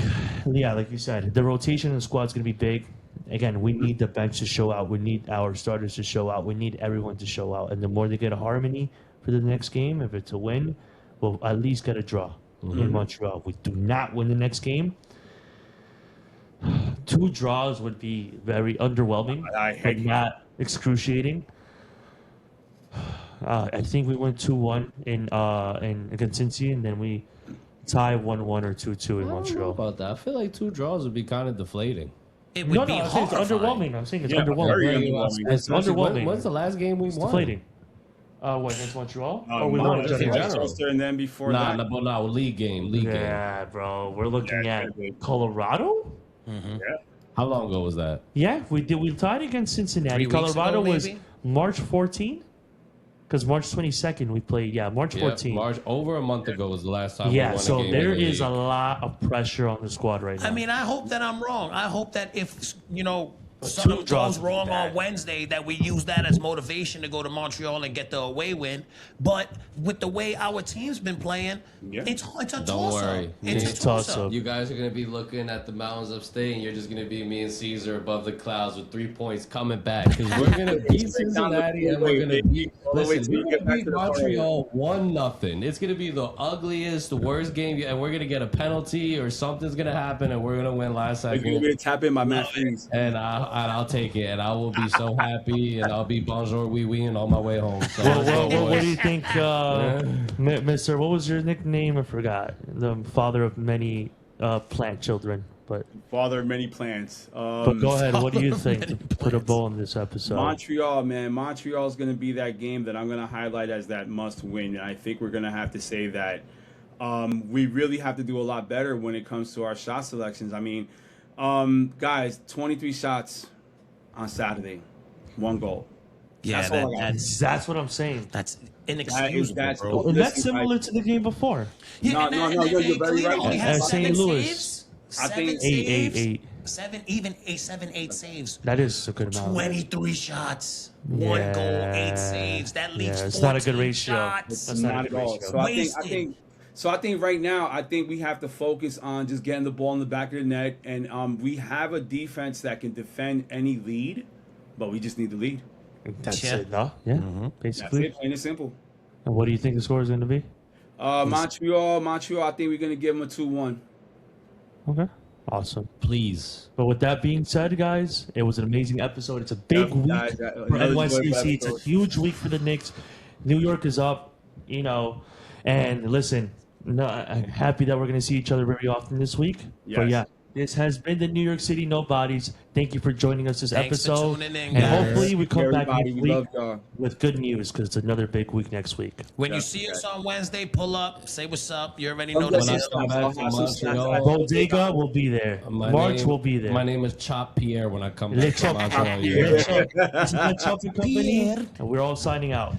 yeah, like you said, the rotation in the squad is going to be big. Again, we need the bench to show out. We need our starters to show out. We need everyone to show out. And the more they get a harmony for the next game, if it's a win, we'll at least get a draw in Montreal. If we do not win the next game, 2 draws would be very underwhelming, I but hate not excruciating. I think we went 2-1 in against Cincy, and then we tie 1-1 or 2-2 in I don't know Montreal. about that. I feel like 2 draws would be kind of deflating. It would No, be I'm saying it's horrifying. underwhelming. I'm saying it's Yeah, underwhelming. very Right? underwhelming. It's underwhelming. When's the last game we It's won? deflating. What, against Montreal? No, Or we no, won in it's general? Rochester, and then before Nah, that, no, league game. Yeah, bro. We're looking Yeah, at yeah. Colorado? How long ago was that? Yeah, we did. We tied against Cincinnati. 3 weeks Colorado ago, was maybe? March 14th. Because March 22nd we played. Yeah, March 14th. March, over a month ago was the last time we Yeah, won so a game there in the is a league. lot of pressure on the squad right now. I mean, I hope that I'm wrong. I hope that if, Two something draws goes would be wrong bad. on Wednesday, that we use that as motivation to go to Montreal and get the away win. But with the way our team's been playing, Yeah. it's a Don't toss-up. worry. It's It's a toss-up. toss-up. You guys are gonna be looking at the mountains of state, and you're just gonna be me and Cesar above the clouds with 3 points coming back because we're gonna beat Cincinnati and we're gonna beat. All the way Listen, till we're we get gonna back beat to the Montreal 1-0. It's gonna be the ugliest, the worst game, and we're gonna get a penalty or something's gonna happen, and we're gonna win last you're second. going to tap in my man Felix. And I'll take it, and I will be so happy, and I'll be bonjour, oui, oui, and on my way home. So let's go, what do boys. you think, Mister? What was your nickname? I forgot. The father of many plant children. But Father of many plants. go ahead. What do you Father of think? many To put a bow on this episode. Montreal, man. Montreal is going to be that game that I'm going to highlight as that must win. And I think we're going to have to say that we really have to do a lot better when it comes to our shot selections. I mean, guys, 23 shots on Saturday, 1 goal. Yeah, That's all I got. That's what I'm saying. that's inexcusable, that's- bro. And that's Listen, similar to the game before. No, you're very right. Only At has St. 7 Louis. saves. I think- 7 saves. Eight. even 8 saves. That is a good amount. 23 shots, 1 goal, 8 saves. That leaves it's not a good 14 ratio. shots. That's not a good at all. ratio. So I think right now, I think we have to focus on just getting the ball in the back of the net, and we have a defense that can defend any lead, but we just need the lead. That's Yeah. it, no? Yeah, That's basically. it, plain and simple. And what do you think the score is going to be? Montreal. I think we're gonna give them a 2-1. Okay, awesome. Please. But with that being said, guys, it was an amazing episode. It's a big week for NYCFC. It's a huge week for the Knicks. New York is up, and listen, no, I'm happy that we're going to see each other very often this week. Yes. But yeah, this has been the New York City Nobodies. Thank you for joining us this Thanks for episode. tuning in, And guys. hopefully we come back Everybody, next we week love y'all. with good news because it's another big week next week. When you Yeah, see us okay. on Wednesday, pull up, say what's up. You already know Come the get When I some deal. come snacks. back I'll from have some snacks. Montreal, Bodega will be there. March will be there. My name is Chop Pierre when I come Le back from Chop Montreal. Pierre. This is the Chop Company, and we're all signing out.